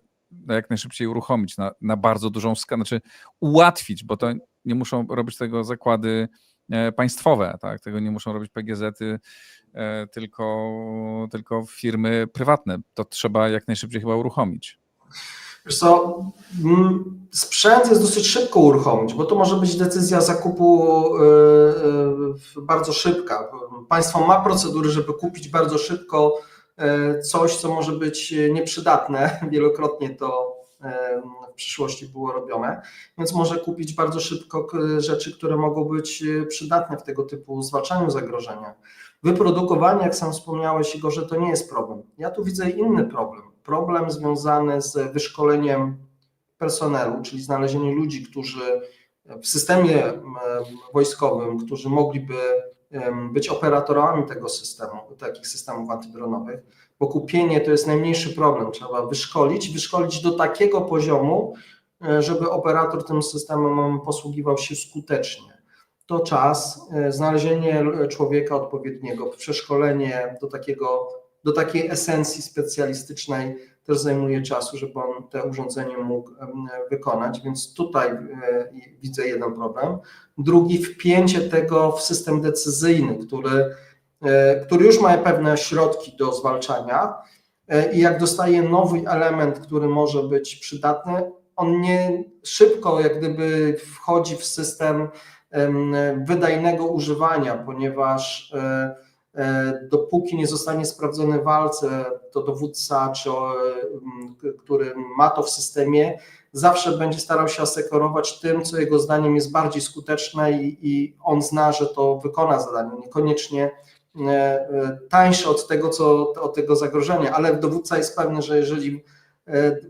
jak najszybciej uruchomić na bardzo dużą skalę, znaczy ułatwić, bo to nie muszą robić tego zakłady państwowe, tak? Tego nie muszą robić PGZ-y, tylko firmy prywatne. To trzeba jak najszybciej chyba uruchomić. Wiesz co, sprzęt jest dosyć szybko uruchomić, bo to może być decyzja zakupu bardzo szybka. Państwo ma procedury, żeby kupić bardzo szybko coś, co może być nieprzydatne. Wielokrotnie to w przyszłości było robione, więc może kupić bardzo szybko rzeczy, które mogą być przydatne w tego typu zwalczaniu zagrożenia. Wyprodukowanie, jak sam wspomniałeś, Igorze, to nie jest problem. Ja tu widzę inny problem. Problem związany z wyszkoleniem personelu, czyli znalezieniem ludzi, którzy w systemie wojskowym, którzy mogliby być operatorami tego systemu, takich systemów antydronowych, bo kupienie to jest najmniejszy problem. Trzeba wyszkolić do takiego poziomu, żeby operator tym systemem posługiwał się skutecznie. To czas, znalezienie człowieka odpowiedniego, przeszkolenie do takiej esencji specjalistycznej też zajmuje czasu, żeby on te urządzenie mógł wykonać, więc tutaj widzę jeden problem. Drugi, wpięcie tego w system decyzyjny, który już ma pewne środki do zwalczania i jak dostaje nowy element, który może być przydatny, on nie szybko jak gdyby wchodzi w system wydajnego używania, ponieważ dopóki nie zostanie sprawdzony w walce, to dowódca, który ma to w systemie, zawsze będzie starał się asekurować tym, co jego zdaniem jest bardziej skuteczne i on zna, że to wykona zadanie, niekoniecznie tańsze od tego zagrożenia, ale dowódca jest pewny, że jeżeli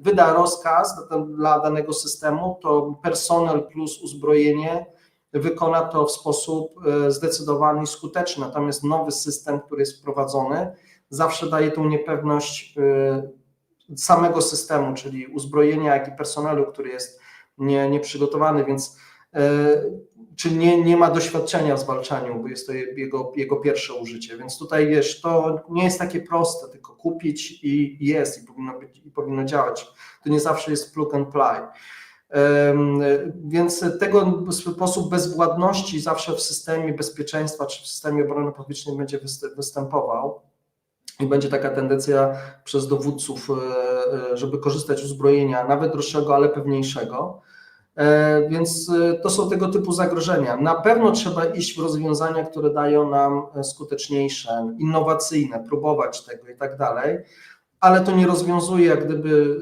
wyda rozkaz dla danego systemu, to personel plus uzbrojenie wykona to w sposób zdecydowany i skuteczny. Natomiast nowy system, który jest wprowadzony, zawsze daje tą niepewność samego systemu, czyli uzbrojenia, jak i personelu, który jest nieprzygotowany, więc czyli nie ma doświadczenia w zwalczaniu, bo jest to jego pierwsze użycie. Więc tutaj wiesz, to nie jest takie proste, tylko kupić i powinno działać. To nie zawsze jest plug and play. Więc tego sposób bezwładności zawsze w systemie bezpieczeństwa czy w systemie obrony powietrznej będzie występował i będzie taka tendencja przez dowódców, żeby korzystać z uzbrojenia nawet droższego, ale pewniejszego. Więc to są tego typu zagrożenia. Na pewno trzeba iść w rozwiązania, które dają nam skuteczniejsze, innowacyjne, próbować tego i tak dalej, ale to nie rozwiązuje jak gdyby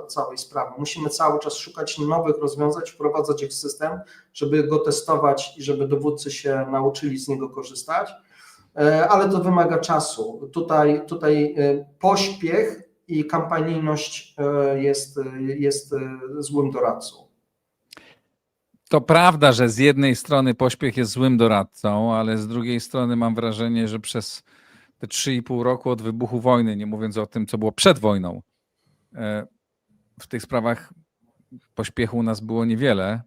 całej sprawy. Musimy cały czas szukać nowych rozwiązań, wprowadzać ich w system, żeby go testować i żeby dowódcy się nauczyli z niego korzystać, ale to wymaga czasu. Tutaj pośpiech i kampanijność jest złym doradcą. To prawda, że z jednej strony pośpiech jest złym doradcą, ale z drugiej strony mam wrażenie, że przez te 3,5 roku od wybuchu wojny, nie mówiąc o tym, co było przed wojną, w tych sprawach pośpiechu u nas było niewiele.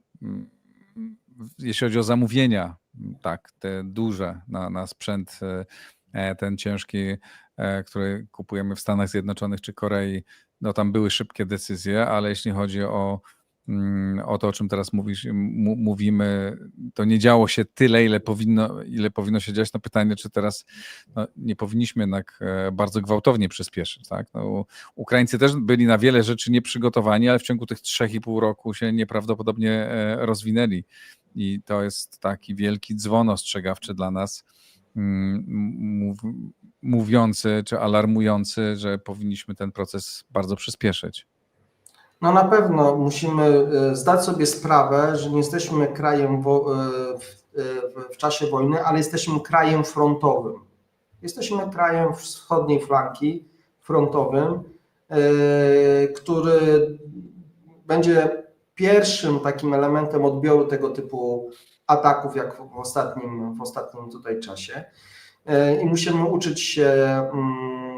Jeśli chodzi o zamówienia, tak, te duże na sprzęt, ten ciężki, który kupujemy w Stanach Zjednoczonych czy Korei, no tam były szybkie decyzje, ale jeśli chodzi o to, o czym teraz mówimy, to nie działo się tyle, ile powinno się dziać. No pytanie, czy teraz nie powinniśmy jednak bardzo gwałtownie przyspieszyć. Tak? No, Ukraińcy też byli na wiele rzeczy nieprzygotowani, ale w ciągu tych 3,5 roku się nieprawdopodobnie rozwinęli. I to jest taki wielki dzwon ostrzegawczy dla nas, mówiący czy alarmujący, że powinniśmy ten proces bardzo przyspieszyć. No na pewno musimy zdać sobie sprawę, że nie jesteśmy krajem w czasie wojny, ale jesteśmy krajem frontowym. Jesteśmy krajem wschodniej flanki frontowym, który będzie pierwszym takim elementem odbioru tego typu ataków, jak w ostatnim tutaj czasie. I musimy uczyć się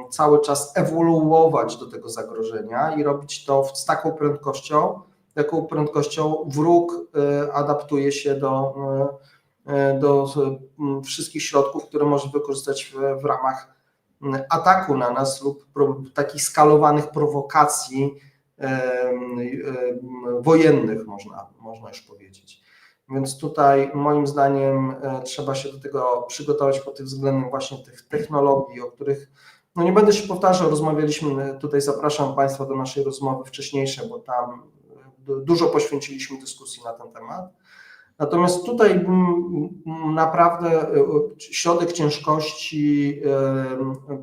cały czas ewoluować do tego zagrożenia i robić to z taką prędkością, jaką prędkością wróg adaptuje się do wszystkich środków, które może wykorzystać w ramach ataku na nas lub takich skalowanych prowokacji wojennych, można już powiedzieć. Więc tutaj moim zdaniem trzeba się do tego przygotować pod tym względem właśnie tych technologii, o których no nie będę się powtarzał, rozmawialiśmy, tutaj zapraszam Państwa do naszej rozmowy wcześniejszej, bo tam dużo poświęciliśmy dyskusji na ten temat. Natomiast tutaj naprawdę środek ciężkości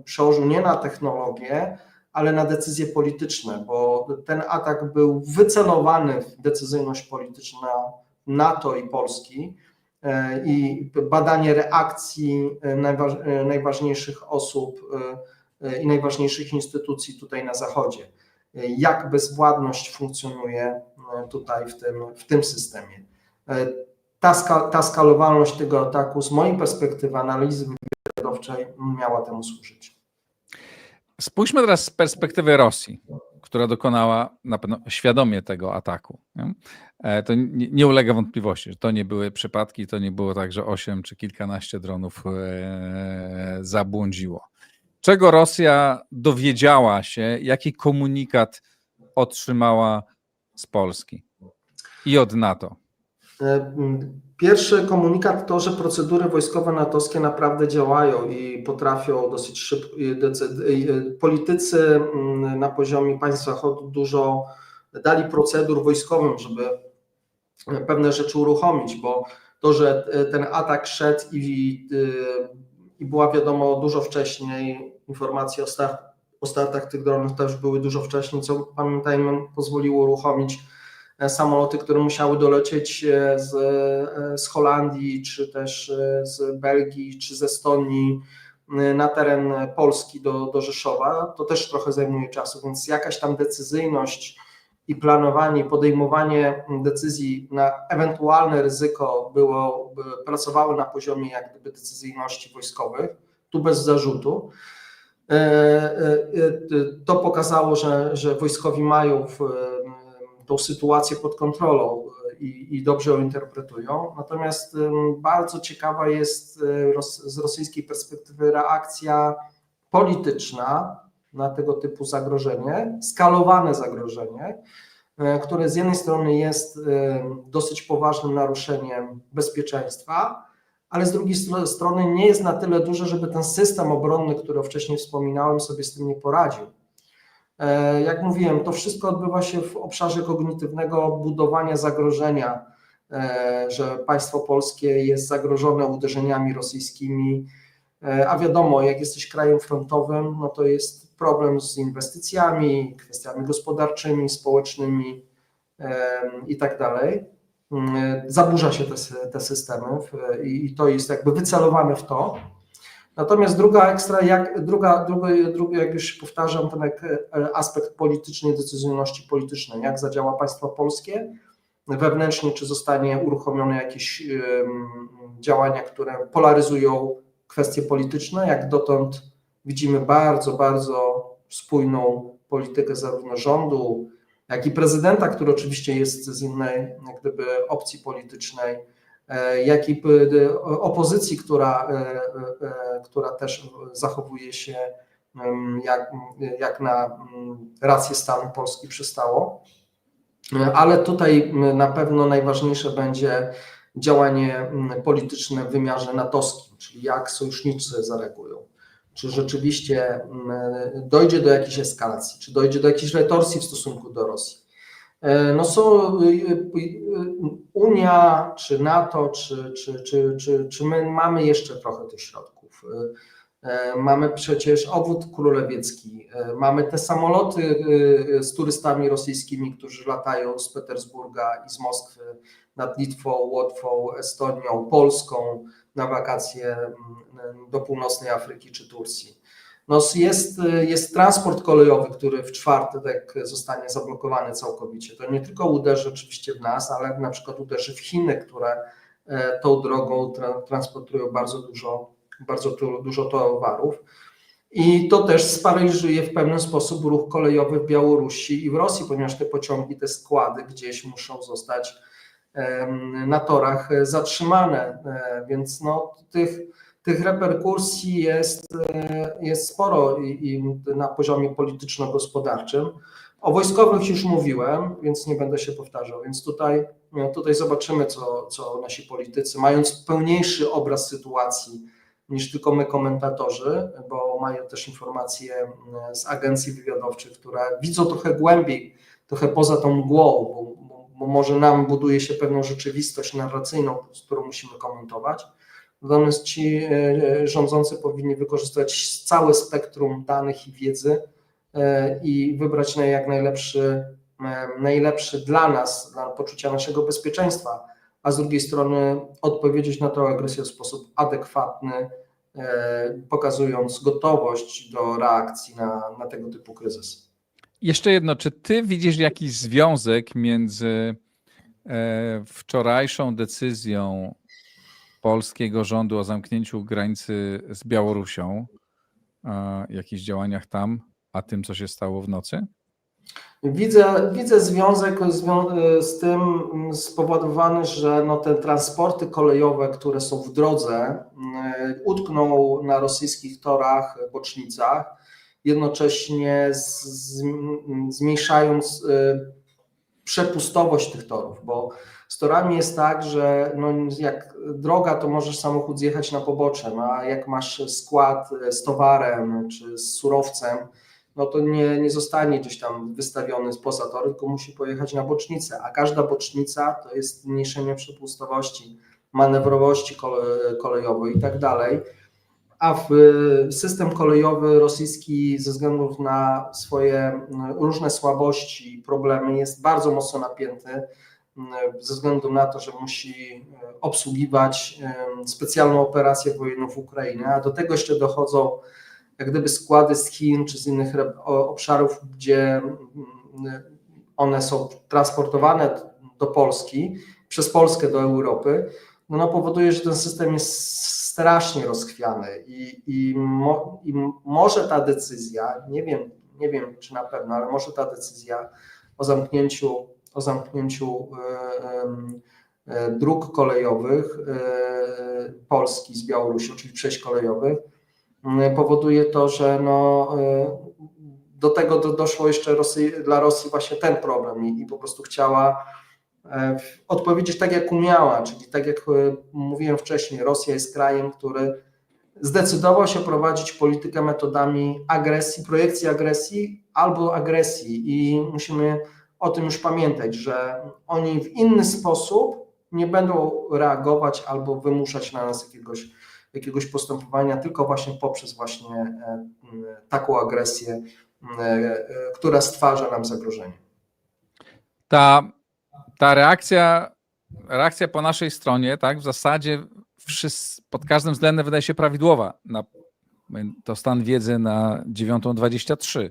przełożył nie na technologię, ale na decyzje polityczne, bo ten atak był wycelowany w decyzyjność polityczną NATO i Polski i badanie reakcji najważniejszych osób i najważniejszych instytucji tutaj na Zachodzie. Jak bezwładność funkcjonuje tutaj w tym systemie. Ta skalowalność tego ataku z mojej perspektywy analizy wywiadowczej miała temu służyć. Spójrzmy teraz z perspektywy Rosji, która dokonała na pewno świadomie tego ataku. Nie? To nie ulega wątpliwości, że to nie były przypadki, to nie było tak, że 8 czy kilkanaście dronów zabłądziło. Czego Rosja dowiedziała się, jaki komunikat otrzymała z Polski i od NATO? Pierwszy komunikat to, że procedury wojskowe natowskie naprawdę działają i potrafią dosyć szybko, politycy na poziomie państw Zachodu dużo dali procedur wojskowym, żeby pewne rzeczy uruchomić, bo to, że ten atak szedł i była wiadomo dużo wcześniej, informacje o startach tych dronów też były dużo wcześniej, co pamiętajmy pozwoliło uruchomić samoloty, które musiały dolecieć z Holandii, czy też z Belgii, czy z Estonii na teren Polski do Rzeszowa. To też trochę zajmuje czasu, więc jakaś tam decyzyjność i planowanie, podejmowanie decyzji na ewentualne ryzyko pracowały na poziomie jak gdyby decyzyjności wojskowych, tu bez zarzutu. To pokazało, że wojskowi mają tą sytuację pod kontrolą i dobrze ją interpretują. Natomiast bardzo ciekawa jest z rosyjskiej perspektywy reakcja polityczna na tego typu zagrożenie, skalowane zagrożenie, które z jednej strony jest dosyć poważnym naruszeniem bezpieczeństwa, ale z drugiej strony nie jest na tyle duże, żeby ten system obronny, który wcześniej wspominałem, sobie z tym nie poradził. Jak mówiłem, to wszystko odbywa się w obszarze kognitywnego budowania zagrożenia, że państwo polskie jest zagrożone uderzeniami rosyjskimi, a wiadomo, jak jesteś krajem frontowym, no to jest problem z inwestycjami, kwestiami gospodarczymi, społecznymi i tak dalej. Zaburza się te systemy i to jest jakby wycelowane w to. Natomiast drugi, jak już powtarzam, ten aspekt polityczny, decyzyjności politycznej, jak zadziała państwo polskie wewnętrznie, czy zostanie uruchomione jakieś działania, które polaryzują kwestie polityczne. Jak dotąd widzimy bardzo, bardzo spójną politykę zarówno rządu, jak i prezydenta, który oczywiście jest z innej jak gdyby opcji politycznej, jak i opozycji, która też zachowuje się jak na rację stanu Polski przystało. Ale tutaj na pewno najważniejsze będzie działanie polityczne w wymiarze natowskim, czyli jak sojusznicy zareagują. Czy rzeczywiście dojdzie do jakiejś eskalacji, czy dojdzie do jakiejś retorsji w stosunku do Rosji. No Unia, czy NATO, czy my mamy jeszcze trochę tych środków. Mamy przecież obwód królewiecki, mamy te samoloty z turystami rosyjskimi, którzy latają z Petersburga i z Moskwy nad Litwą, Łotwą, Estonią, Polską na wakacje do północnej Afryki czy Turcji. No jest transport kolejowy, który w czwartek zostanie zablokowany całkowicie. To nie tylko uderzy oczywiście w nas, ale na przykład uderzy w Chiny, które tą drogą transportują bardzo dużo towarów. I to też sparaliżuje w pewien sposób ruch kolejowy w Białorusi i w Rosji, ponieważ te pociągi, te składy gdzieś muszą zostać na torach zatrzymane, więc no, tych reperkusji jest sporo i na poziomie polityczno-gospodarczym. O wojskowych już mówiłem, więc nie będę się powtarzał, więc tutaj zobaczymy, co nasi politycy, mając pełniejszy obraz sytuacji niż tylko my komentatorzy, bo mają też informacje z agencji wywiadowczych, które widzą trochę głębiej, trochę poza tą mgłą, bo może nam buduje się pewną rzeczywistość narracyjną, którą musimy komentować. Natomiast ci rządzący powinni wykorzystać całe spektrum danych i wiedzy i wybrać jak najlepszy dla nas, dla poczucia naszego bezpieczeństwa, a z drugiej strony odpowiedzieć na tę agresję w sposób adekwatny, pokazując gotowość do reakcji na tego typu kryzys. Jeszcze jedno, czy ty widzisz jakiś związek między wczorajszą decyzją polskiego rządu o zamknięciu granicy z Białorusią, jakichś działaniach tam, a tym, co się stało w nocy? Widzę związek z tym spowodowany, że no te transporty kolejowe, które są w drodze, utkną na rosyjskich torach, bocznicach, jednocześnie zmniejszając przepustowość tych torów, bo z torami jest tak, że no jak droga, to możesz samochód zjechać na pobocze, no a jak masz skład z towarem czy z surowcem, no to nie zostanie gdzieś tam wystawiony spoza toru, tylko musi pojechać na bocznicę, a każda bocznica to jest zmniejszenie przepustowości, manewrowości kolejowej i tak dalej, a system kolejowy rosyjski ze względu na swoje różne słabości i problemy jest bardzo mocno napięty, ze względu na to, że musi obsługiwać specjalną operację wojenną w Ukrainie, a do tego jeszcze dochodzą jak gdyby składy z Chin czy z innych obszarów, gdzie one są transportowane do Polski, przez Polskę do Europy, no powoduje, że ten system jest strasznie rozchwiany i może ta decyzja, nie wiem czy na pewno, ale może ta decyzja o zamknięciu dróg kolejowych Polski z Białorusi, czyli przejść kolejowych, powoduje to, że no, do tego doszło jeszcze dla Rosji właśnie ten problem i po prostu chciała odpowiedzieć tak, jak umiała, czyli tak jak mówiłem wcześniej, Rosja jest krajem, który zdecydował się prowadzić politykę metodami agresji, projekcji agresji albo agresji i musimy o tym już pamiętać, że oni w inny sposób nie będą reagować albo wymuszać na nas jakiegoś postępowania, tylko właśnie poprzez właśnie taką agresję, która stwarza nam zagrożenie. Ta reakcja po naszej stronie, tak, w zasadzie pod każdym względem wydaje się prawidłowa. To stan wiedzy na 9:23,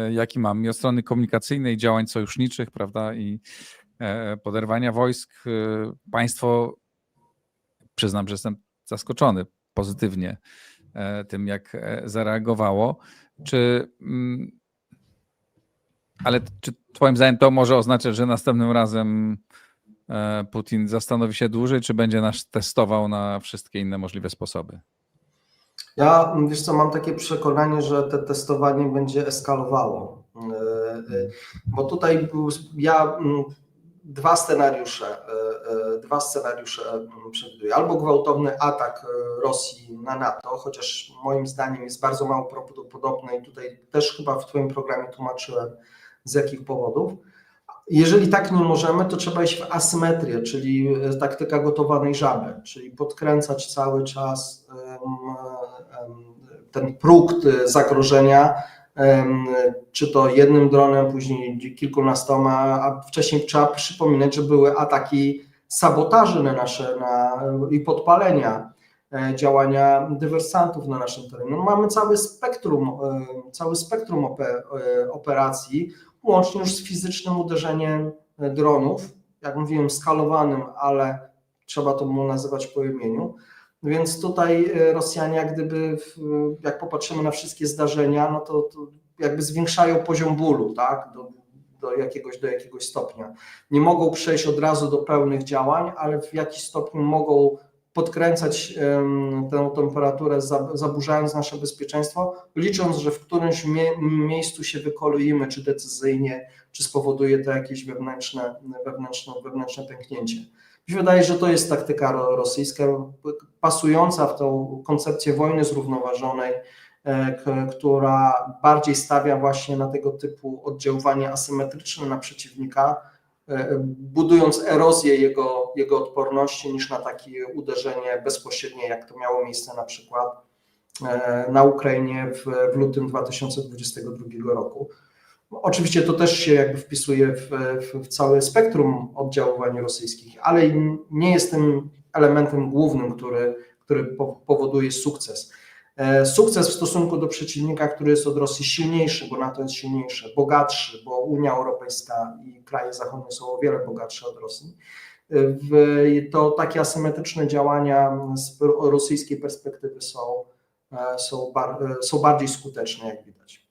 jaki mam i od strony komunikacyjnej, działań sojuszniczych, prawda, i poderwania wojsk. Państwo, przyznam, że jestem zaskoczony pozytywnie tym, jak zareagowało. Ale czy twoim zdaniem to może oznaczać, że następnym razem Putin zastanowi się dłużej, czy będzie nas testował na wszystkie inne możliwe sposoby? Ja, wiesz co, mam takie przekonanie, że to testowanie będzie eskalowało, bo tutaj ja dwa scenariusze przewiduję. Albo gwałtowny atak Rosji na NATO, chociaż moim zdaniem jest bardzo mało prawdopodobny i tutaj też chyba w twoim programie tłumaczyłem, z jakich powodów. Jeżeli tak nie możemy, to trzeba iść w asymetrię, czyli taktyka gotowanej żaby, czyli podkręcać cały czas ten próg zagrożenia, czy to jednym dronem, później kilkunastoma, a wcześniej trzeba przypominać, że były ataki sabotaży i podpalenia działania dywersantów na naszym terenie. No, mamy całe spektrum operacji, łącznie już z fizycznym uderzeniem dronów, jak mówiłem, skalowanym, ale trzeba to mu nazywać po imieniu. Więc tutaj Rosjanie, jak gdyby, jak popatrzymy na wszystkie zdarzenia, no to jakby zwiększają poziom bólu, tak, do jakiegoś stopnia. Nie mogą przejść od razu do pełnych działań, ale w jakiś stopniu mogą podkręcać tę temperaturę, zaburzając nasze bezpieczeństwo, licząc, że w którymś miejscu się wykolujemy, czy decyzyjnie, czy spowoduje to jakieś wewnętrzne pęknięcie. Mi się wydaje, że to jest taktyka rosyjska, pasująca w tą koncepcję wojny zrównoważonej, która bardziej stawia właśnie na tego typu oddziaływanie asymetryczne na przeciwnika, budując erozję jego odporności, niż na takie uderzenie bezpośrednie, jak to miało miejsce na przykład na Ukrainie w lutym 2022 roku. Oczywiście to też się jakby wpisuje w całe spektrum oddziaływań rosyjskich, ale nie jest tym elementem głównym, który powoduje sukces. Sukces w stosunku do przeciwnika, który jest od Rosji silniejszy, bo NATO jest silniejsze, bogatszy, bo Unia Europejska i kraje zachodnie są o wiele bogatsze od Rosji. To takie asymetryczne działania z rosyjskiej perspektywy są bardziej skuteczne, jak widać.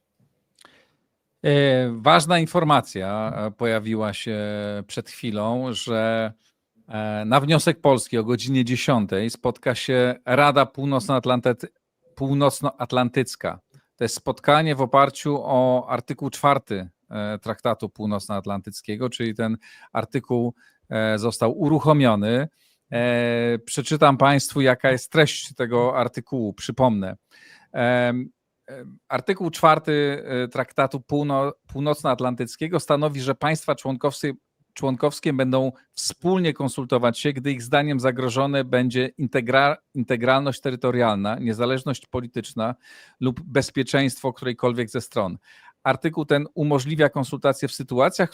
Ważna informacja pojawiła się przed chwilą, że na wniosek Polski o godzinie 10 spotka się Rada Północnoatlantycka. To jest spotkanie w oparciu o artykuł 4 Traktatu Północnoatlantyckiego, czyli ten artykuł został uruchomiony. Przeczytam Państwu, jaka jest treść tego artykułu. Przypomnę. Artykuł 4 Traktatu Północnoatlantyckiego stanowi, że państwa członkowskie będą wspólnie konsultować się, gdy ich zdaniem zagrożone będzie integralność terytorialna, niezależność polityczna lub bezpieczeństwo którejkolwiek ze stron. Artykuł ten umożliwia konsultacje w sytuacjach,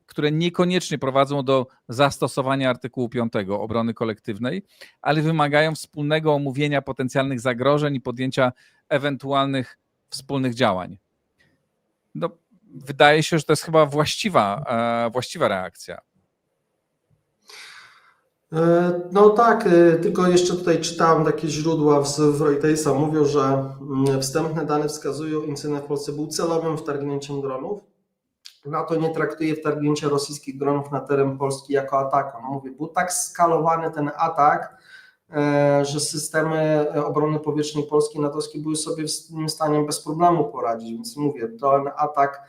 które niekoniecznie prowadzą do zastosowania artykułu 5 obrony kolektywnej, ale wymagają wspólnego omówienia potencjalnych zagrożeń i podjęcia ewentualnych wspólnych działań. No, wydaje się, że to jest chyba właściwa reakcja. No tak, tylko jeszcze tutaj czytałem takie źródła z Reutersa, mówią, że wstępne dane wskazują, incydent w Polsce był celowym wtargnięciem dronów. NATO nie traktuje wtargnięcia rosyjskich dronów na teren Polski jako ataku. No mówię, był tak skalowany ten atak, że systemy obrony powietrznej Polski i natowskie były sobie w tym stanie bez problemu poradzić, więc mówię, ten atak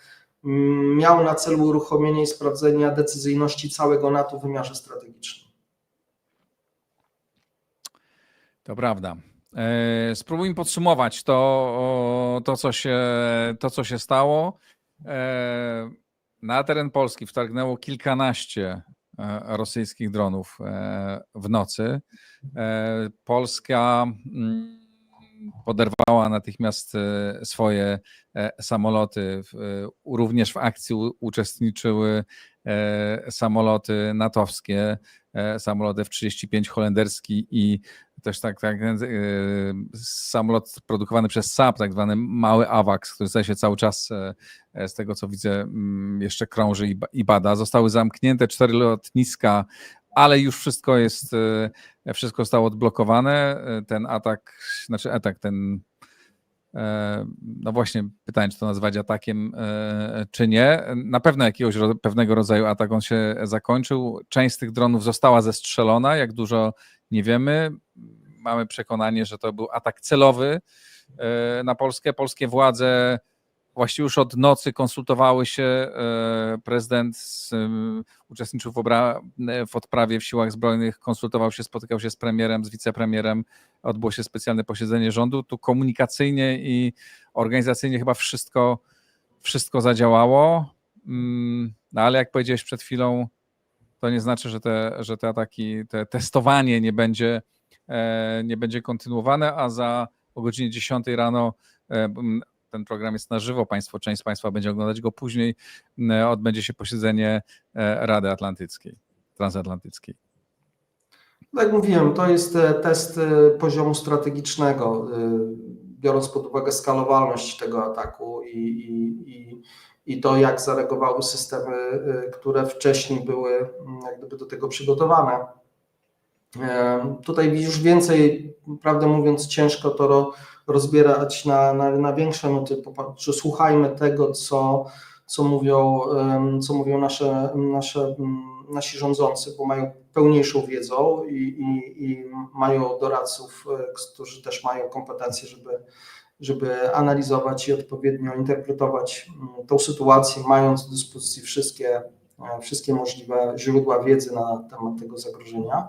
miał na celu uruchomienie i sprawdzenia decyzyjności całego NATO w wymiarze strategicznym. To prawda. Spróbujmy podsumować to, co się stało. Na teren Polski wtargnęło kilkanaście rosyjskich dronów w nocy. Polska poderwała natychmiast swoje samoloty. Również w akcji uczestniczyły samoloty natowskie, samolot F-35 holenderski i też tak samolot produkowany przez Saab, tak zwany mały AWACS, który zdaje się cały czas, z tego co widzę, jeszcze krąży i bada. Zostały zamknięte 4 lotniska, ale już wszystko zostało odblokowane. Ten atak, no właśnie pytanie, czy to nazwać atakiem, czy nie. Na pewno pewnego rodzaju atak on się zakończył. Część z tych dronów została zestrzelona, jak dużo nie wiemy. Mamy przekonanie, że to był atak celowy na Polskę. Polskie władze właściwie już od nocy konsultowały się. Prezydent uczestniczył w odprawie w siłach zbrojnych, spotykał się z premierem, z wicepremierem. Odbyło się specjalne posiedzenie rządu. Tu komunikacyjnie i organizacyjnie chyba wszystko zadziałało. No ale jak powiedziałeś przed chwilą, to nie znaczy, że te ataki, testowanie nie będzie kontynuowane, a o godzinie 10 rano ten program jest na żywo, część z Państwa będzie oglądać go później, odbędzie się posiedzenie Rady Transatlantyckiej. Tak jak mówiłem, to jest test poziomu strategicznego, biorąc pod uwagę skalowalność tego ataku i to, jak zareagowały systemy, które wcześniej były jak gdyby do tego przygotowane. Tutaj już więcej, prawdę mówiąc, ciężko to rozbierać na większe nuty. Słuchajmy tego, co mówią nasi rządzący, bo mają pełniejszą wiedzą i mają doradców, którzy też mają kompetencje, żeby analizować i odpowiednio interpretować tą sytuację, mając do dyspozycji wszystkie możliwe źródła wiedzy na temat tego zagrożenia.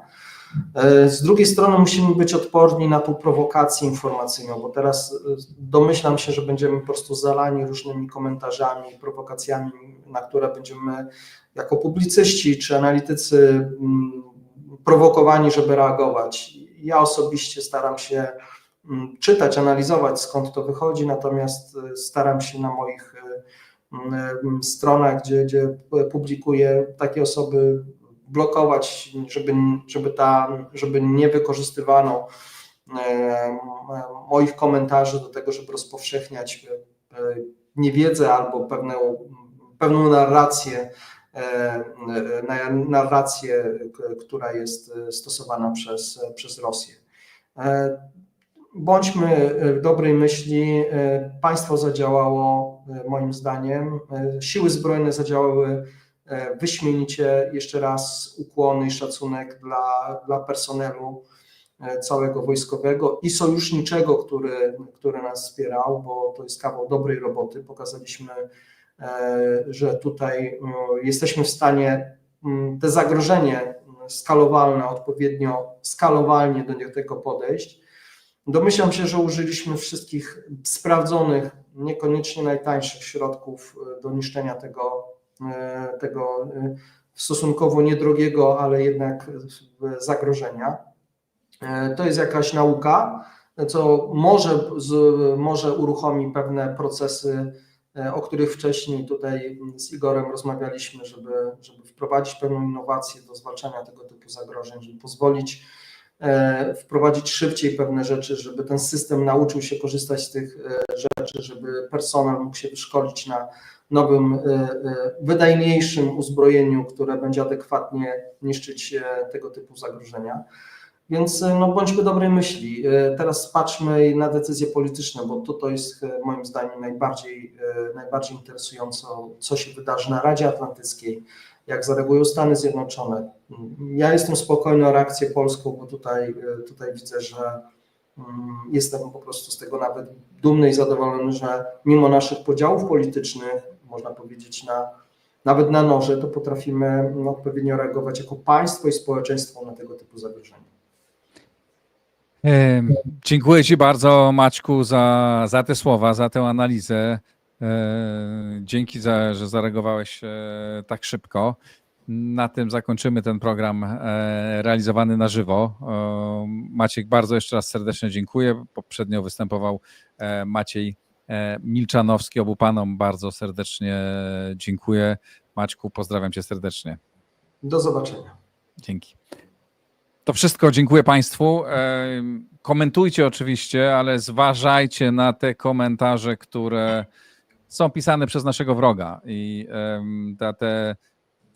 Z drugiej strony musimy być odporni na tą prowokację informacyjną, bo teraz domyślam się, że będziemy po prostu zalani różnymi komentarzami, prowokacjami, na które będziemy jako publicyści czy analitycy prowokowani, żeby reagować. Ja osobiście staram się czytać, analizować, skąd to wychodzi, natomiast staram się na moich stronach, gdzie publikuję, takie osoby blokować, żeby nie wykorzystywano moich komentarzy do tego, żeby rozpowszechniać niewiedzę albo pewną narrację, która jest stosowana przez Rosję. Bądźmy dobrej myśli, państwo zadziałało moim zdaniem, siły zbrojne zadziałały wyśmienicie. Jeszcze raz ukłony i szacunek dla personelu całego wojskowego i sojuszniczego, który nas wspierał, bo to jest kawał dobrej roboty. Pokazaliśmy, że tutaj jesteśmy w stanie te zagrożenie skalowalne, odpowiednio skalowalnie do tego podejść. Domyślam się, że użyliśmy wszystkich sprawdzonych, niekoniecznie najtańszych środków do niszczenia tego stosunkowo niedrogiego, ale jednak zagrożenia. To jest jakaś nauka, co może uruchomi pewne procesy, o których wcześniej tutaj z Igorem rozmawialiśmy, żeby wprowadzić pewną innowację do zwalczania tego typu zagrożeń, żeby pozwolić wprowadzić szybciej pewne rzeczy, żeby ten system nauczył się korzystać z tych rzeczy, żeby personel mógł się wyszkolić na nowym, wydajniejszym uzbrojeniu, które będzie adekwatnie niszczyć tego typu zagrożenia. Więc bądźmy dobrej myśli. Teraz patrzmy na decyzje polityczne, bo to jest moim zdaniem najbardziej interesujące, co się wydarzy na Radzie Atlantyckiej, jak zareagują Stany Zjednoczone. Ja jestem spokojny o reakcję polską, bo tutaj widzę, że jestem po prostu z tego nawet dumny i zadowolony, że mimo naszych podziałów politycznych, można powiedzieć nawet na noże, to potrafimy odpowiednio reagować jako państwo i społeczeństwo na tego typu zagrożenia. Dziękuję Ci bardzo, Maćku, za te słowa, za tę analizę. Dzięki, że zareagowałeś tak szybko. Na tym zakończymy ten program realizowany na żywo. Maciek, bardzo jeszcze raz serdecznie dziękuję. Poprzednio występował Maciej Milczanowski. Obu panom bardzo serdecznie dziękuję. Maćku, pozdrawiam Cię serdecznie. Do zobaczenia. Dzięki. To wszystko. Dziękuję Państwu. Komentujcie oczywiście, ale zważajcie na te komentarze, które są pisane przez naszego wroga i te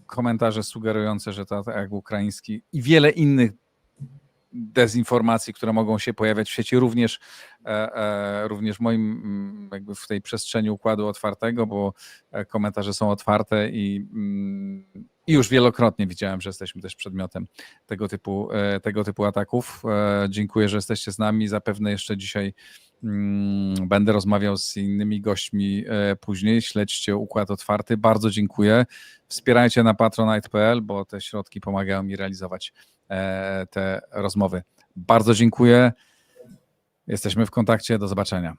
komentarze sugerujące, że to atak ukraiński i wiele innych dezinformacji, które mogą się pojawiać w sieci, również moim jakby w tej przestrzeni układu otwartego, bo komentarze są otwarte i już wielokrotnie widziałem, że jesteśmy też przedmiotem tego typu ataków. Dziękuję, że jesteście z nami. Zapewne jeszcze dzisiaj będę rozmawiał z innymi gośćmi później. Śledźcie Układ Otwarty. Bardzo dziękuję. Wspierajcie na patronite.pl, bo te środki pomagają mi realizować te rozmowy. Bardzo dziękuję. Jesteśmy w kontakcie. Do zobaczenia.